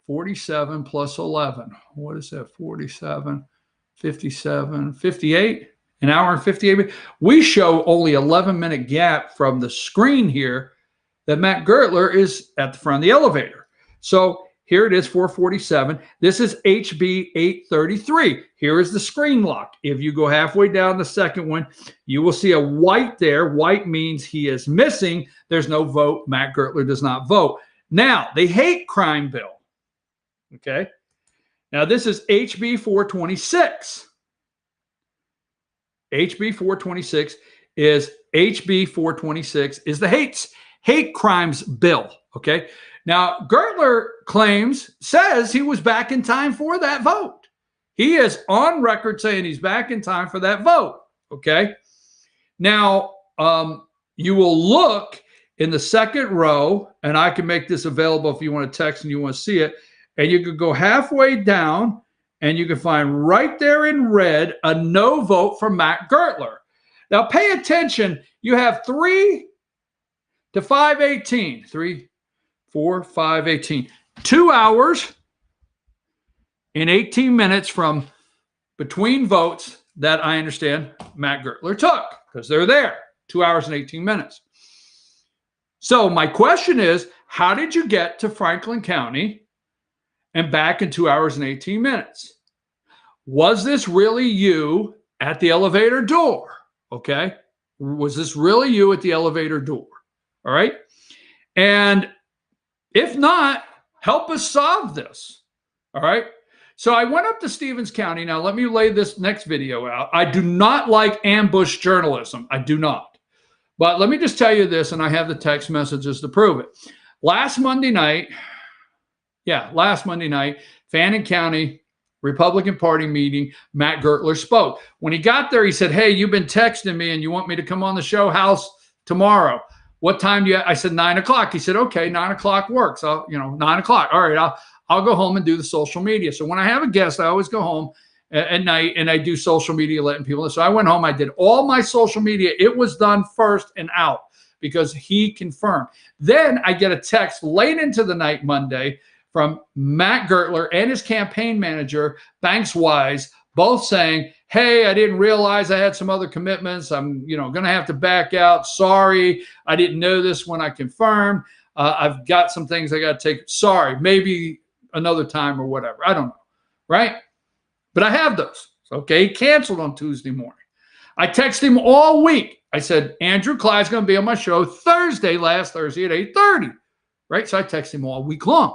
47 plus 11. What is that? 47, 57, 58, an hour and 58 minutes. We show only 11-minute gap from the screen here that Matt Gertler is at the front of the elevator. So here it is, 4:47. This is HB 833. Here is the screen lock. If you go halfway down the second one, you will see a white there. White means he is missing. There's no vote. Matt Gertler does not vote. Now, the hate crime bill. Okay. Now, this is HB 426. HB 426 is the hate crimes bill. Okay. Now, Gertler says he was back in time for that vote. He is on record saying he's back in time for that vote. Okay. Now, you will look in the second row, and I can make this available if you want to text and you want to see it. And you could go halfway down, and you can find right there in red a no vote for Matt Gertler. Now, pay attention. You have 3 to 5:18. 3, 4, 5:18. 2 hours and 18 minutes from between votes that I understand Matt Gertler took, because they're there. 2 hours and 18 minutes. So my question is, how did you get to Franklin County and back in 2 hours and 18 minutes? Was this really you at the elevator door? Okay. Was this really you at the elevator door? All right. And if not, help us solve this. All right. So I went up to Stevens County. Now, let me lay this next video out. I do not like ambush journalism. I do not. But let me just tell you this, and I have the text messages to prove it. Last Monday night, Fannin County Republican Party meeting, Matt Gertler spoke. When he got there, he said, "Hey, you've been texting me and you want me to come on the show house tomorrow. What time do you?" I said 9 o'clock. He said, "Okay, 9 o'clock works. 9 o'clock. All right, I'll go home and do the social media." So when I have a guest, I always go home at night and I do social media, letting people know. So I went home, I did all my social media. It was done first and out because he confirmed. Then I get a text late into the night Monday from Matt Gertler and his campaign manager, Banks Wise, both saying, "Hey, I didn't realize I had some other commitments. I'm, going to have to back out. Sorry, I didn't know this when I confirmed. I've got some things I got to take. Sorry, maybe another time or whatever. I don't know." Right? But I have those. Okay, he canceled on Tuesday morning. I texted him all week. I said, "Andrew Clyde's going to be on my show last Thursday at 8:30. Right? So I texted him all week long.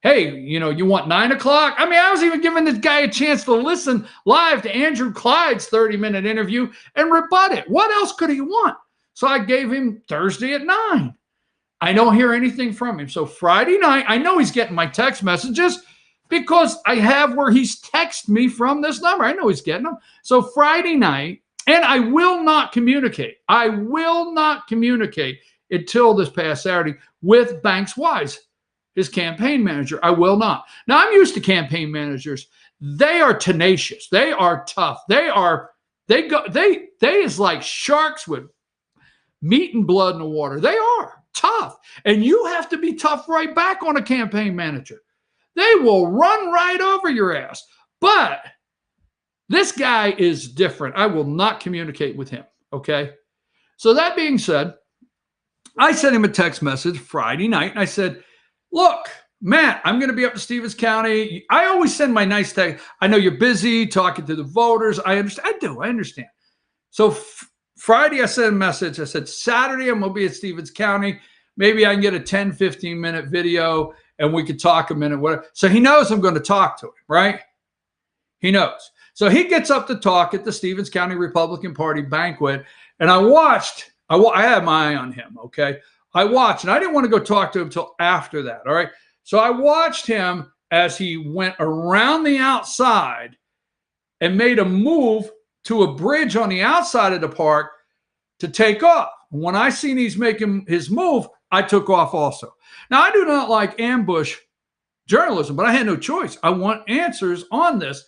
"Hey, you want 9 o'clock? I mean, I was even giving this guy a chance to listen live to Andrew Clyde's 30-minute interview and rebut it. What else could he want? So I gave him Thursday at 9. I don't hear anything from him. So Friday night, I know he's getting my text messages because I have where he's texted me from this number. I know he's getting them. So Friday night, and I will not communicate. I will not communicate until this past Saturday with Banks Wise, his campaign manager. I will not. Now, I'm used to campaign managers. They are tenacious. They are tough. They is like sharks with meat and blood in the water. They are tough. And you have to be tough right back on a campaign manager. They will run right over your ass. But this guy is different. I will not communicate with him. Okay. So that being said, I sent him a text message Friday night and I said, look, Matt, I'm going to be up to Stevens County. I always send my nice text. I know you're busy talking to the voters. I understand. I understand. So Friday, I sent a message. I said, Saturday, I'm going to be at Stevens County. Maybe I can get a 10, 15-minute video and we could talk a minute. Whatever. So he knows I'm going to talk to him, right? He knows. So he gets up to talk at the Stevens County Republican Party banquet. And I had my eye on him, okay? I watched, and I didn't want to go talk to him until after that, all right? So I watched him as he went around the outside and made a move to a bridge on the outside of the park to take off. When I seen he's making his move, I took off also. Now, I do not like ambush journalism, but I had no choice. I want answers on this.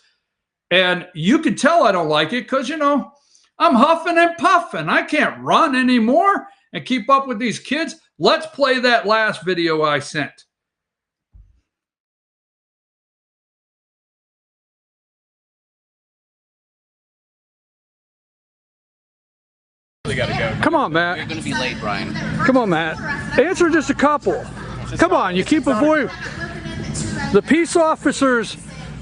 And you can tell I don't like it because, I'm huffing and puffing. I can't run anymore and keep up with these kids. Let's play that last video I sent. Come on, Matt. You're going to be late, Brian. Come on, Matt. Answer just a couple. Come on, you keep avoiding the peace officers'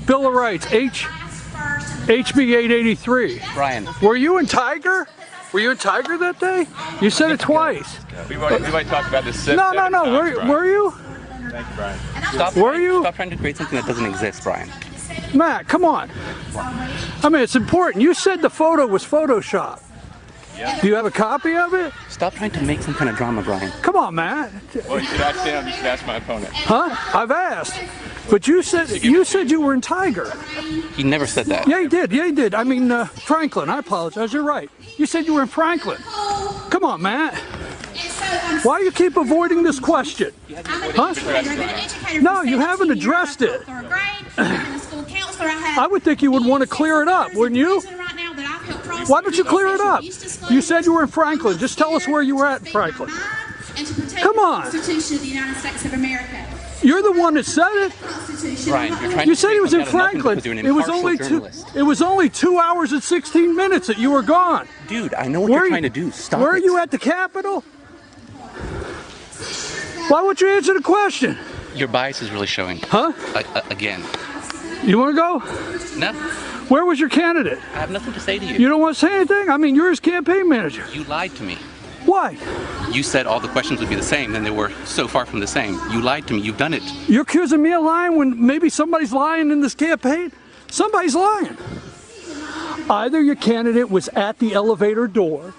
Bill of Rights, HB 883. Brian. Were you in Tiger? Were you in Tiger that day? You said it twice. We might talk about this. No. Were you? Thank you, Brian. Stop trying to create something that doesn't exist, Brian. Matt, come on. I mean, it's important. You said the photo was Photoshop. Yeah. Do you have a copy of it? Stop trying to make some kind of drama, Brian. Come on, Matt. Well, you should ask my opponent. Huh? I've asked. But you said you were in Tiger. He never said that. Yeah, he did. Yeah, he did. I mean, Franklin. I apologize. You're right. You said you were in Franklin. Come on, Matt. Why do you keep avoiding this question? Huh? No, you haven't addressed it. I would think you would want to clear it up, wouldn't you? Why don't you clear it up? You said you were in Franklin. Just tell us where you were at in Franklin. Come on. You're the one that said it. Brian, you're trying you said he was in Franklin. It was only 2 hours and 16 minutes that you were gone. Dude, I know what you're trying to do. Stop. Where are you at the Capitol? Why won't you answer the question? Your bias is really showing. Huh? Again. You want to go? No. Where was your candidate? I have nothing to say to you. You don't want to say anything? I mean, you're his campaign manager. You lied to me. Why? You said all the questions would be the same, and they were so far from the same. You lied to me. You've done it. You're accusing me of lying when maybe somebody's lying in this campaign? Somebody's lying. Either your candidate was at the elevator door.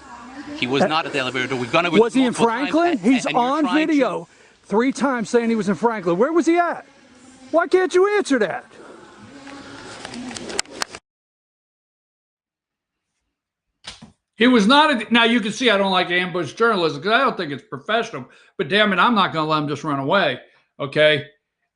He was not at the elevator door. We've gone over. Was he in Franklin? He's on video 3 times saying he was in Franklin. Where was he at? Why can't you answer that? He was not. Now you can see I don't like ambush journalism because I don't think it's professional. But damn it, I'm not going to let him just run away. Okay,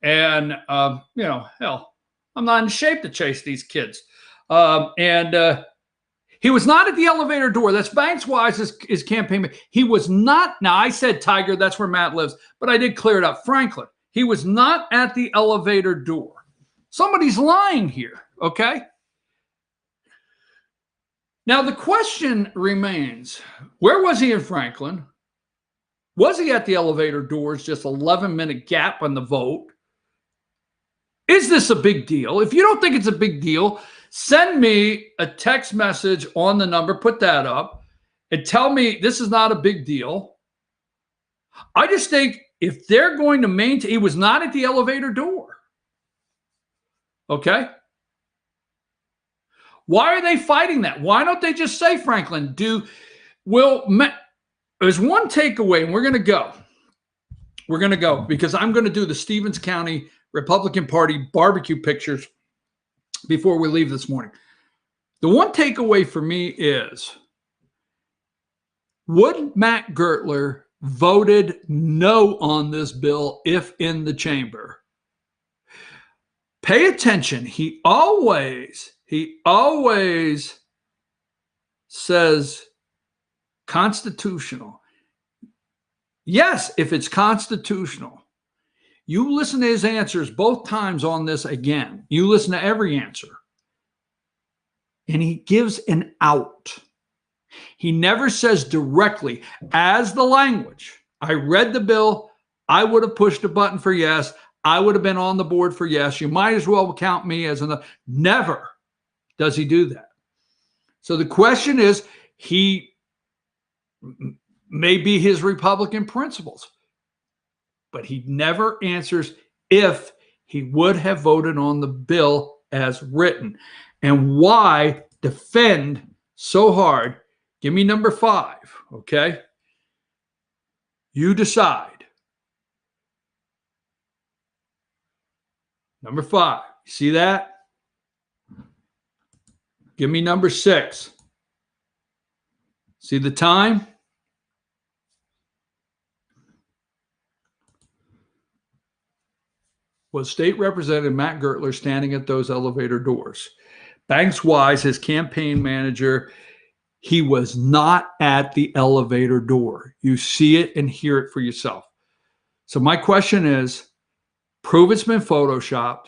and hell, I'm not in shape to chase these kids. He was not at the elevator door. That's Banks Wise, his campaign. He was not. Now I said Tiger. That's where Matt lives, but I did clear it up. Franklin. He was not at the elevator door. Somebody's lying here. Okay. Now, the question remains, where was he in Franklin? Was he at the elevator doors, just 11-minute gap on the vote? Is this a big deal? If you don't think it's a big deal, send me a text message on the number, put that up, and tell me this is not a big deal. I just think if they're going to maintain, he was not at the elevator door. Okay? Why are they fighting that? Why don't they just say, Franklin, there's one takeaway, and we're going to go. We're going to go because I'm going to do the Stevens County Republican Party barbecue pictures before we leave this morning. The one takeaway for me is, would Matt Gertler voted no on this bill if in the chamber? Pay attention. He always says constitutional. Yes, if it's constitutional. You listen to his answers both times on this again. You listen to every answer. And he gives an out. He never says directly, as the language, I read the bill, I would have pushed a button for yes, I would have been on the board for yes, you might as well count me as another. Never does he do that. So the question is, he may be his Republican principles, but he never answers if he would have voted on the bill as written. And why defend so hard? Give me number 5, okay? You decide. Number 5. You see that? Give me number 6. See the time? Was State Representative Matt Gertler standing at those elevator doors? Banks Wise, his campaign manager, he was not at the elevator door. You see it and hear it for yourself. So my question is, prove it's been photoshopped.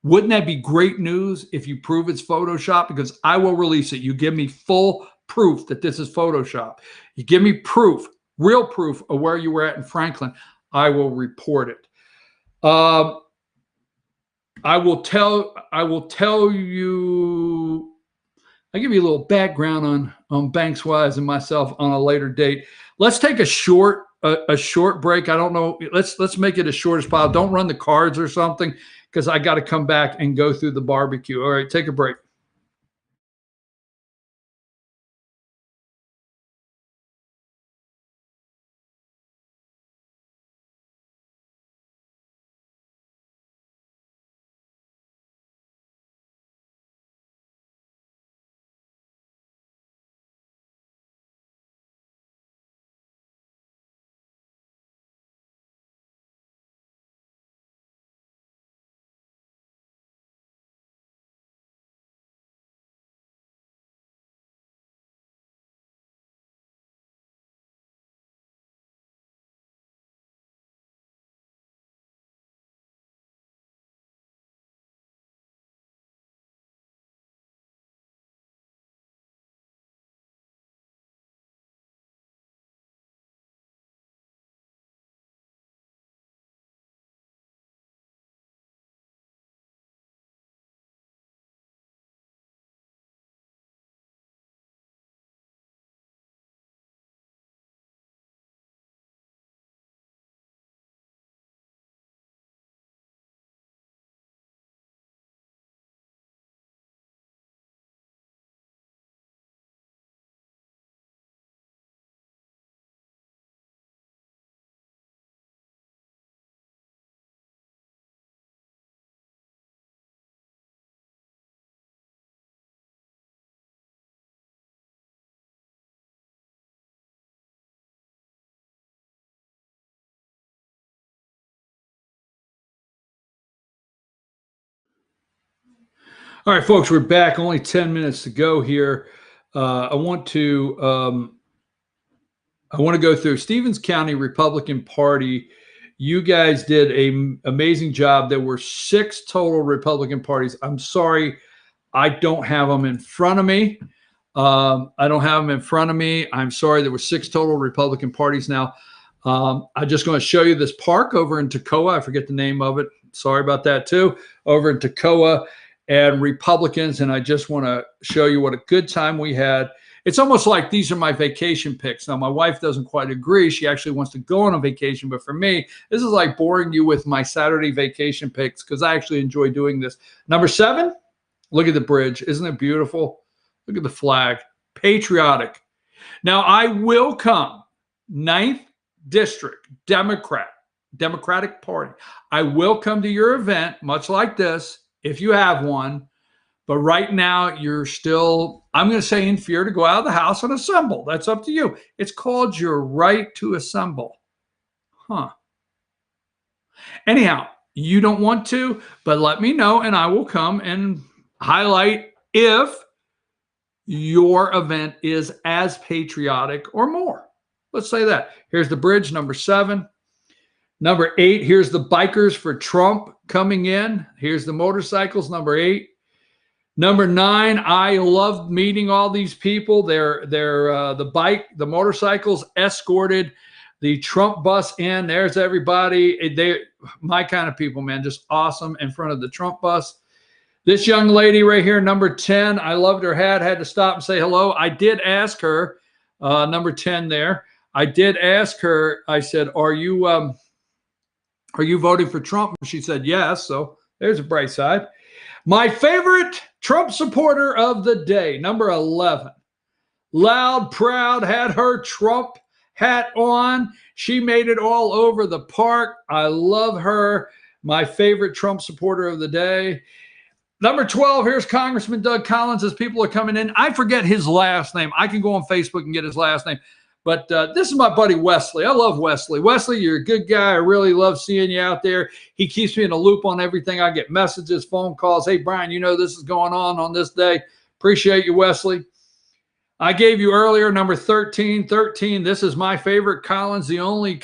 Wouldn't that be great news if you prove it's photoshopped? Because I will release it. You give me full proof that this is Photoshop. You give me proof, real proof of where you were at in Franklin, I will report it. I will tell you, I'll give you a little background on Banks Wise and myself on a later date. Let's take a short break. I don't know. Let's make it as short as possible. Don't run the cards or something, because I got to come back and go through the barbecue. All right, take a break. All right, folks, we're back. Only 10 minutes to go here. I want to go through Stevens County Republican Party. You guys did an amazing job. There were 6 total Republican parties. I'm sorry, I don't have them in front of me. I'm sorry, there were 6 total Republican parties. Now, I'm just going to show you this park over in Toccoa. I forget the name of it. Sorry about that too. Over in Toccoa. And Republicans, and I just want to show you what a good time we had. It's almost like these are my vacation pics. Now, my wife doesn't quite agree. She actually wants to go on a vacation, but for me, this is like boring you with my Saturday vacation pics, because I actually enjoy doing this. Number 7, look at the bridge. Isn't it beautiful? Look at the flag. Patriotic. Now, I will come, 9th District, Democratic Party. I will come to your event, much like this, if you have one, but right now you're still, I'm going to say, in fear to go out of the house and assemble. That's up to you. It's called your right to assemble. Anyhow, you don't want to, but let me know and I will come and highlight if your event is as patriotic or more. Let's say that. Here's the bridge, number 7. Number 8, here's the bikers for Trump coming in. Here's the motorcycles, number 8. Number 9, I loved meeting all these people. The motorcycles escorted the Trump bus in. There's everybody. They're my kind of people, man. Just awesome in front of the Trump bus. This young lady right here, number 10, I loved her hat. Had to stop and say hello. I did ask her, number 10 there. I did ask her, I said, are you voting for Trump? And she said, yes. So there's a bright side. My favorite Trump supporter of the day, number 11. Loud, proud, had her Trump hat on. She made it all over the park. I love her. My favorite Trump supporter of the day. Number 12, here's Congressman Doug Collins as people are coming in. I forget his last name. I can go on Facebook and get his last name. But this is my buddy Wesley. I love Wesley. Wesley, you're a good guy. I really love seeing you out there. He keeps me in a loop on everything. I get messages, phone calls. Hey, Brian, you know this is going on this day. Appreciate you, Wesley. I gave you earlier number 13. 13, this is my favorite Collins, the only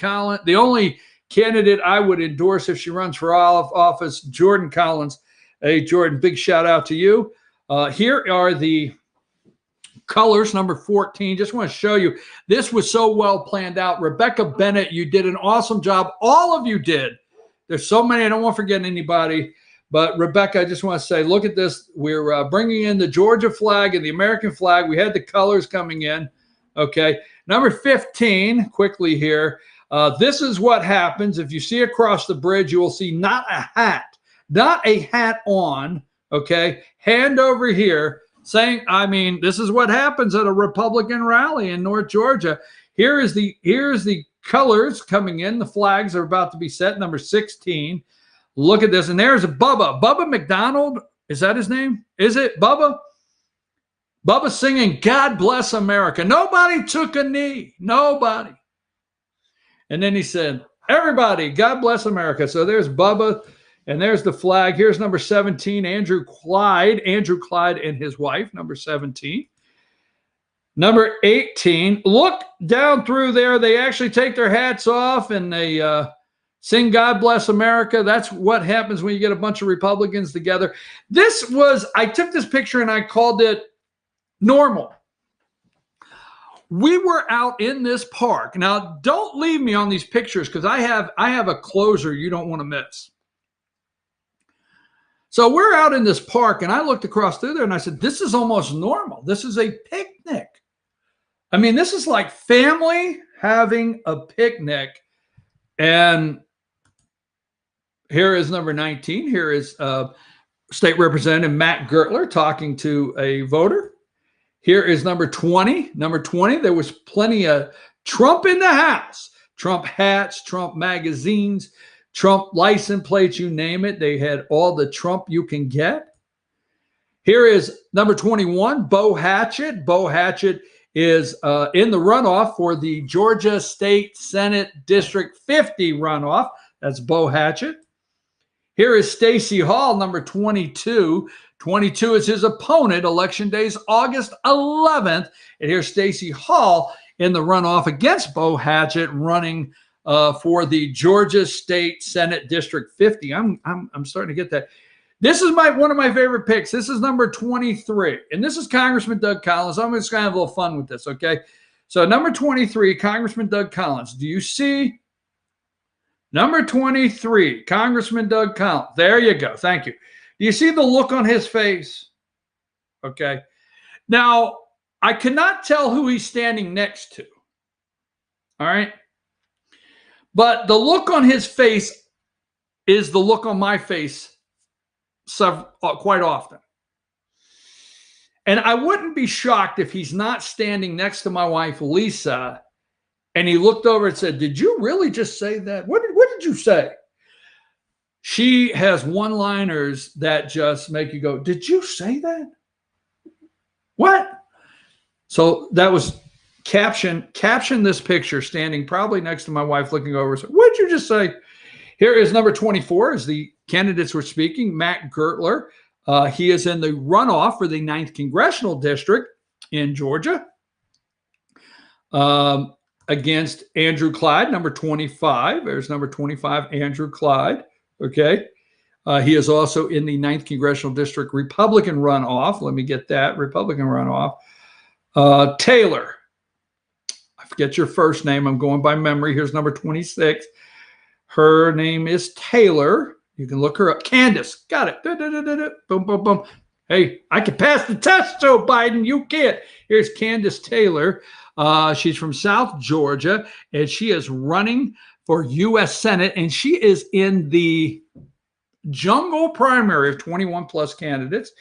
candidate I would endorse if she runs for office, Jordan Collins. Hey, Jordan, big shout out to you. Here are the colors, number 14. Just want to show you, this was so well planned out. Rebecca Bennett, you did an awesome job. All of you did. There's so many. I don't want to forget anybody. But Rebecca, I just want to say, look at this. We're bringing in the Georgia flag and the American flag. We had the colors coming in. Okay. Number 15, quickly here. This is what happens. If you see across the bridge, you will see not a hat on. Okay. Hand over here. Saying, I mean, this is what happens at a Republican rally in North Georgia. Here's the colors coming in. The flags are about to be set. Number 16. Look at this. And there's Bubba McDonald. Is that his name? Is it Bubba? Bubba singing God Bless America. Nobody took a knee. Nobody. And then he said, everybody, God bless America. So there's Bubba. And there's the flag. Here's number 17, Andrew Clyde and his wife, number 17. Number 18, look down through there. They actually take their hats off and they sing God Bless America. That's what happens when you get a bunch of Republicans together. I took this picture and I called it normal. We were out in this park. Now, don't leave me on these pictures because I have a closer you don't want to miss. So we're out in this park, and I looked across through there, and I said, this is almost normal. This is a picnic. I mean, this is like family having a picnic. And here is number 19. Here is State Representative Matt Gertler talking to a voter. Here is number 20. Number 20, there was plenty of Trump in the house. Trump hats, Trump magazines, Trump license plates, you name it. They had all the Trump you can get. Here is number 21, Bo Hatchett. Bo Hatchett is in the runoff for the Georgia State Senate District 50 runoff. That's Bo Hatchett. Here is Stacey Hall, number 22. 22 is his opponent. Election day is August 11th. And here's Stacey Hall in the runoff against Bo Hatchett running for the Georgia State Senate District 50. I'm starting to get that. This is one of my favorite picks. This is number 23, and this is Congressman Doug Collins. I'm just going to have a little fun with this, okay? So number 23, Congressman Doug Collins. Do you see number 23, Congressman Doug Collins? There you go. Thank you. Do you see the look on his face? Okay. Now, I cannot tell who he's standing next to. All right. But the look on his face is the look on my face quite often. And I wouldn't be shocked if he's not standing next to my wife, Lisa, and he looked over and said, did you really just say that? What did you say? She has one-liners that just make you go, did you say that? What? So that was caption this picture standing probably next to my wife looking over. So, what did you just say? Here is number 24 as the candidates were speaking. Matt Gertler. He is in the runoff for the 9th Congressional District in Georgia. against Andrew Clyde, number 25. There's number 25, Andrew Clyde. Okay. He is also in the 9th Congressional District Republican runoff. Let me get that. Republican runoff. Taylor. I forget your first name. I'm going by memory. Here's number 26. Her name is Taylor. You can look her up. Candace. Got it. Boom, boom, boom. Hey, I can pass the test, Joe Biden. You can't. Here's Candace Taylor. She's from South Georgia, and she is running for U.S. Senate, and she is in the jungle primary of 21 plus candidates.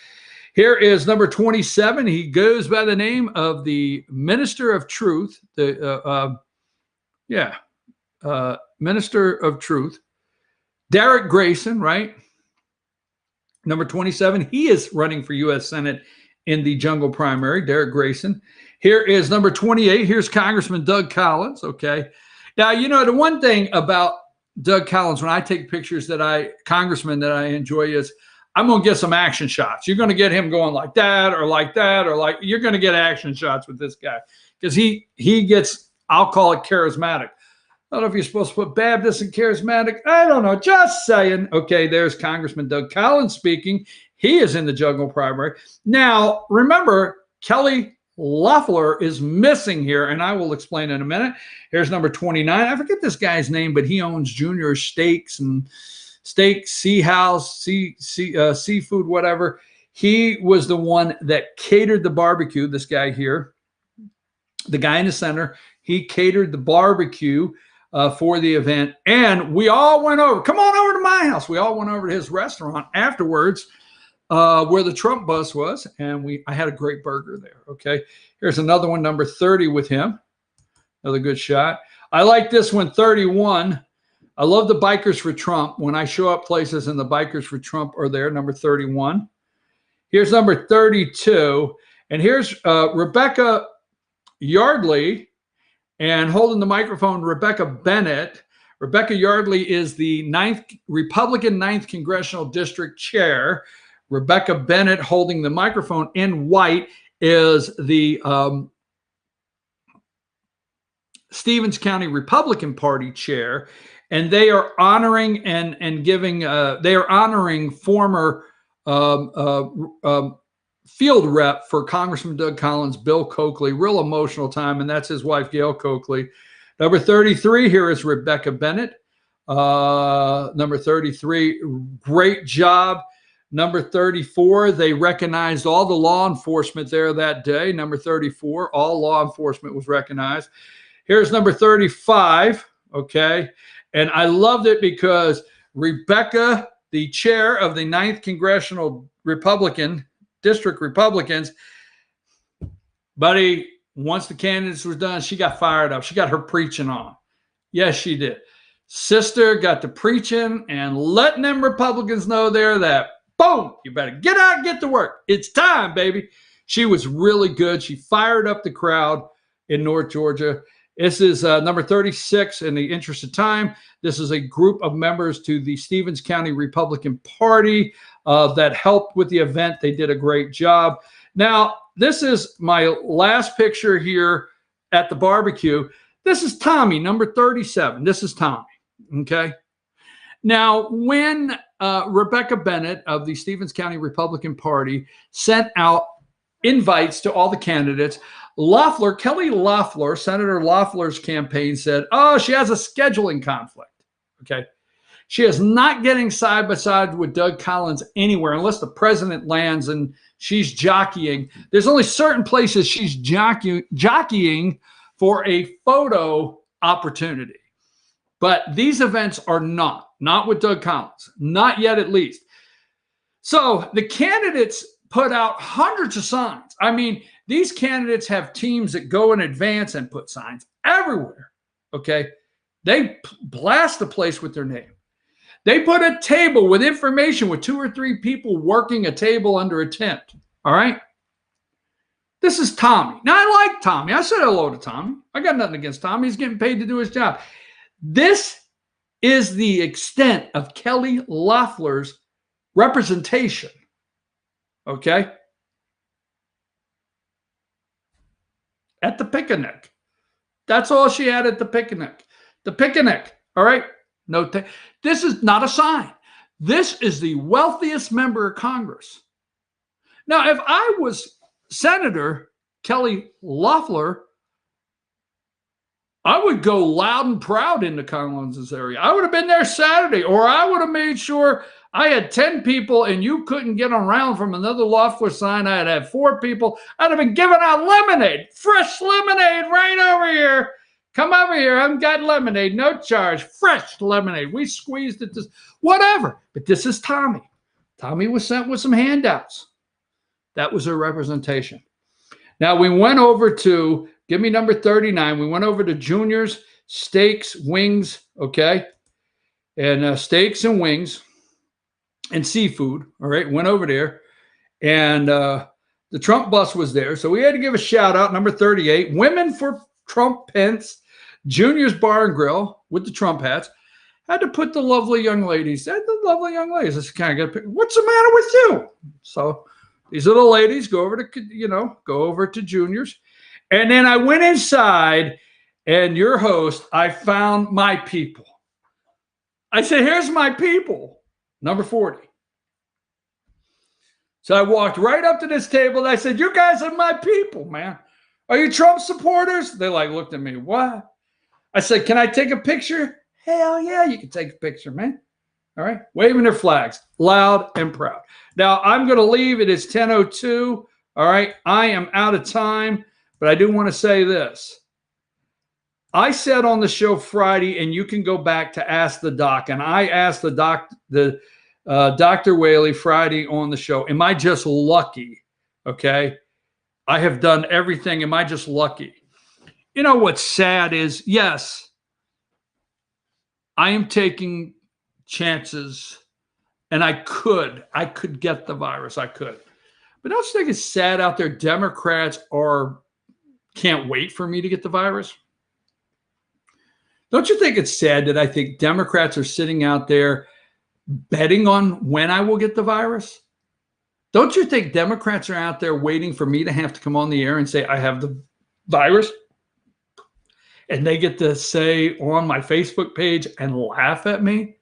Here is number 27. He goes by the name of the Minister of Truth. Minister of Truth. Derek Grayson, right? Number 27. He is running for U.S. Senate in the jungle primary, Derek Grayson. Here is number 28. Here's Congressman Doug Collins, okay? Now, you know, the one thing about Doug Collins, when I take pictures Congressman that I enjoy is I'm going to get some action shots. You're going to get him going like that or like that or like, you're going to get action shots with this guy because he gets, I'll call it charismatic. I don't know if you're supposed to put Baptist and charismatic. I don't know. Just saying. Okay, there's Congressman Doug Collins speaking. He is in the jungle primary. Now, remember, Kelly Loeffler is missing here, and I will explain in a minute. Here's number 29. I forget this guy's name, but he owns Junior Steaks and Sea House, seafood, whatever. He was the one that catered the barbecue, this guy here. The guy in the center, he catered the barbecue for the event. And we all went over. Come on over to my house. We all went over to his restaurant afterwards where the Trump bus was. And I had a great burger there. Okay. Here's another one, number 30 with him. Another good shot. I like this one, 31. I love the Bikers for Trump. When I show up places and the Bikers for Trump are there, number 31. Here's number 32. And here's Rebecca Yardley. And holding the microphone, Rebecca Bennett. Rebecca Yardley is the Republican 9th Congressional District Chair. Rebecca Bennett holding the microphone in white is the Stevens County Republican Party Chair. And they are honoring and giving, they are honoring former field rep for Congressman Doug Collins, Bill Coakley. Real emotional time, and that's his wife, Gail Coakley. Number 33, here is Rebecca Bennett. Number 33, great job. Number 34, they recognized all the law enforcement there that day. Number 34, all law enforcement was recognized. Here's number 35, okay? And I loved it because Rebecca, the chair of the 9th Congressional District Republicans, buddy, once the candidates was done, she got fired up. She got her preaching on. Yes, she did. Sister got to preaching and letting them Republicans know there that, boom, you better get out and get to work. It's time, baby. She was really good. She fired up the crowd in North Georgia. This is number 36 in the interest of time. This is a group of members to the Stevens County Republican Party that helped with the event. They did a great job. Now, this is my last picture here at the barbecue. This is Tommy, number 37. This is Tommy, okay? Now, when Rebecca Bennett of the Stevens County Republican Party sent out invites to all the candidates, Kelly Loeffler, Senator Loeffler's campaign said, oh, she has a scheduling conflict, okay? She is not getting side by side with Doug Collins anywhere unless the president lands and she's jockeying. There's only certain places she's jockeying for a photo opportunity. But these events are not with Doug Collins, not yet at least. So the candidates put out hundreds of signs. I mean, these candidates have teams that go in advance and put signs everywhere, okay? They blast the place with their name. They put a table with information with 2 or 3 people working a table under a tent, all right? This is Tommy. Now, I like Tommy. I said hello to Tommy. I got nothing against Tommy. He's getting paid to do his job. This is the extent of Kelly Loeffler's representation, okay? At the picnic. That's all she had at the picnic. The picnic, all right? No, this is not a sign. This is the wealthiest member of Congress. Now, if I was Senator Kelly Loeffler, I would go loud and proud into Collins' area. I would have been there Saturday, or I would have made sure I had 10 people and you couldn't get around from another Loeffler sign. I'd have 4 people. I'd have been giving out lemonade, fresh lemonade right over here. Come over here. I've got lemonade, no charge, fresh lemonade. We squeezed it, whatever. But this is Tommy. Tommy was sent with some handouts. That was her representation. Now we went over to, give me number 39. We went over to Junior's Steaks, Wings, okay? And steaks and wings and seafood, all right? Went over there. And the Trump bus was there. So we had to give a shout out, number 38. Women for Trump Pence, Junior's Bar and Grill with the Trump hats. Had to put the lovely young ladies. I just kind of got, what's the matter with you? So these little ladies go over to Junior's. And then I went inside, and your host, I found my people. I said, here's my people, number 40. So I walked right up to this table, and I said, you guys are my people, man. Are you Trump supporters? They looked at me, what? I said, can I take a picture? Hell yeah, you can take a picture, man. All right, waving their flags, loud and proud. Now, I'm going to leave. It is 10:02. All right, I am out of time, but I do want to say this. I said on the show Friday, and you can go back to Ask the Doc, and I asked Dr. Whaley Friday on the show, am I just lucky? Okay, I have done everything. Am I just lucky? You know what's sad is, yes, I am taking chances, and I could get the virus. I could. But don't you think it's sad out there? Democrats can't wait for me to get the virus. Don't you think it's sad that I think Democrats are sitting out there betting on when I will get the virus? Don't you think Democrats are out there waiting for me to have to come on the air and say I have the virus? And they get to say on my Facebook page and laugh at me?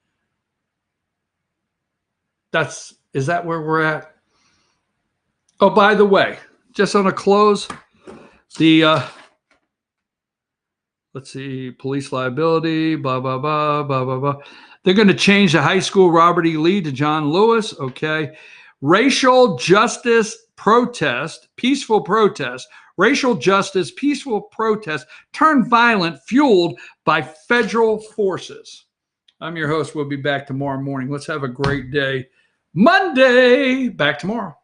Is that where we're at? Oh, by the way, just on a close, let's see, police liability, blah, blah, blah, blah, blah, blah. They're going to change the high school Robert E. Lee to John Lewis, okay. Racial justice protest, peaceful protest, racial justice, peaceful protest turned violent, fueled by federal forces. I'm your host. We'll be back tomorrow morning. Let's have a great day. Monday. Back tomorrow.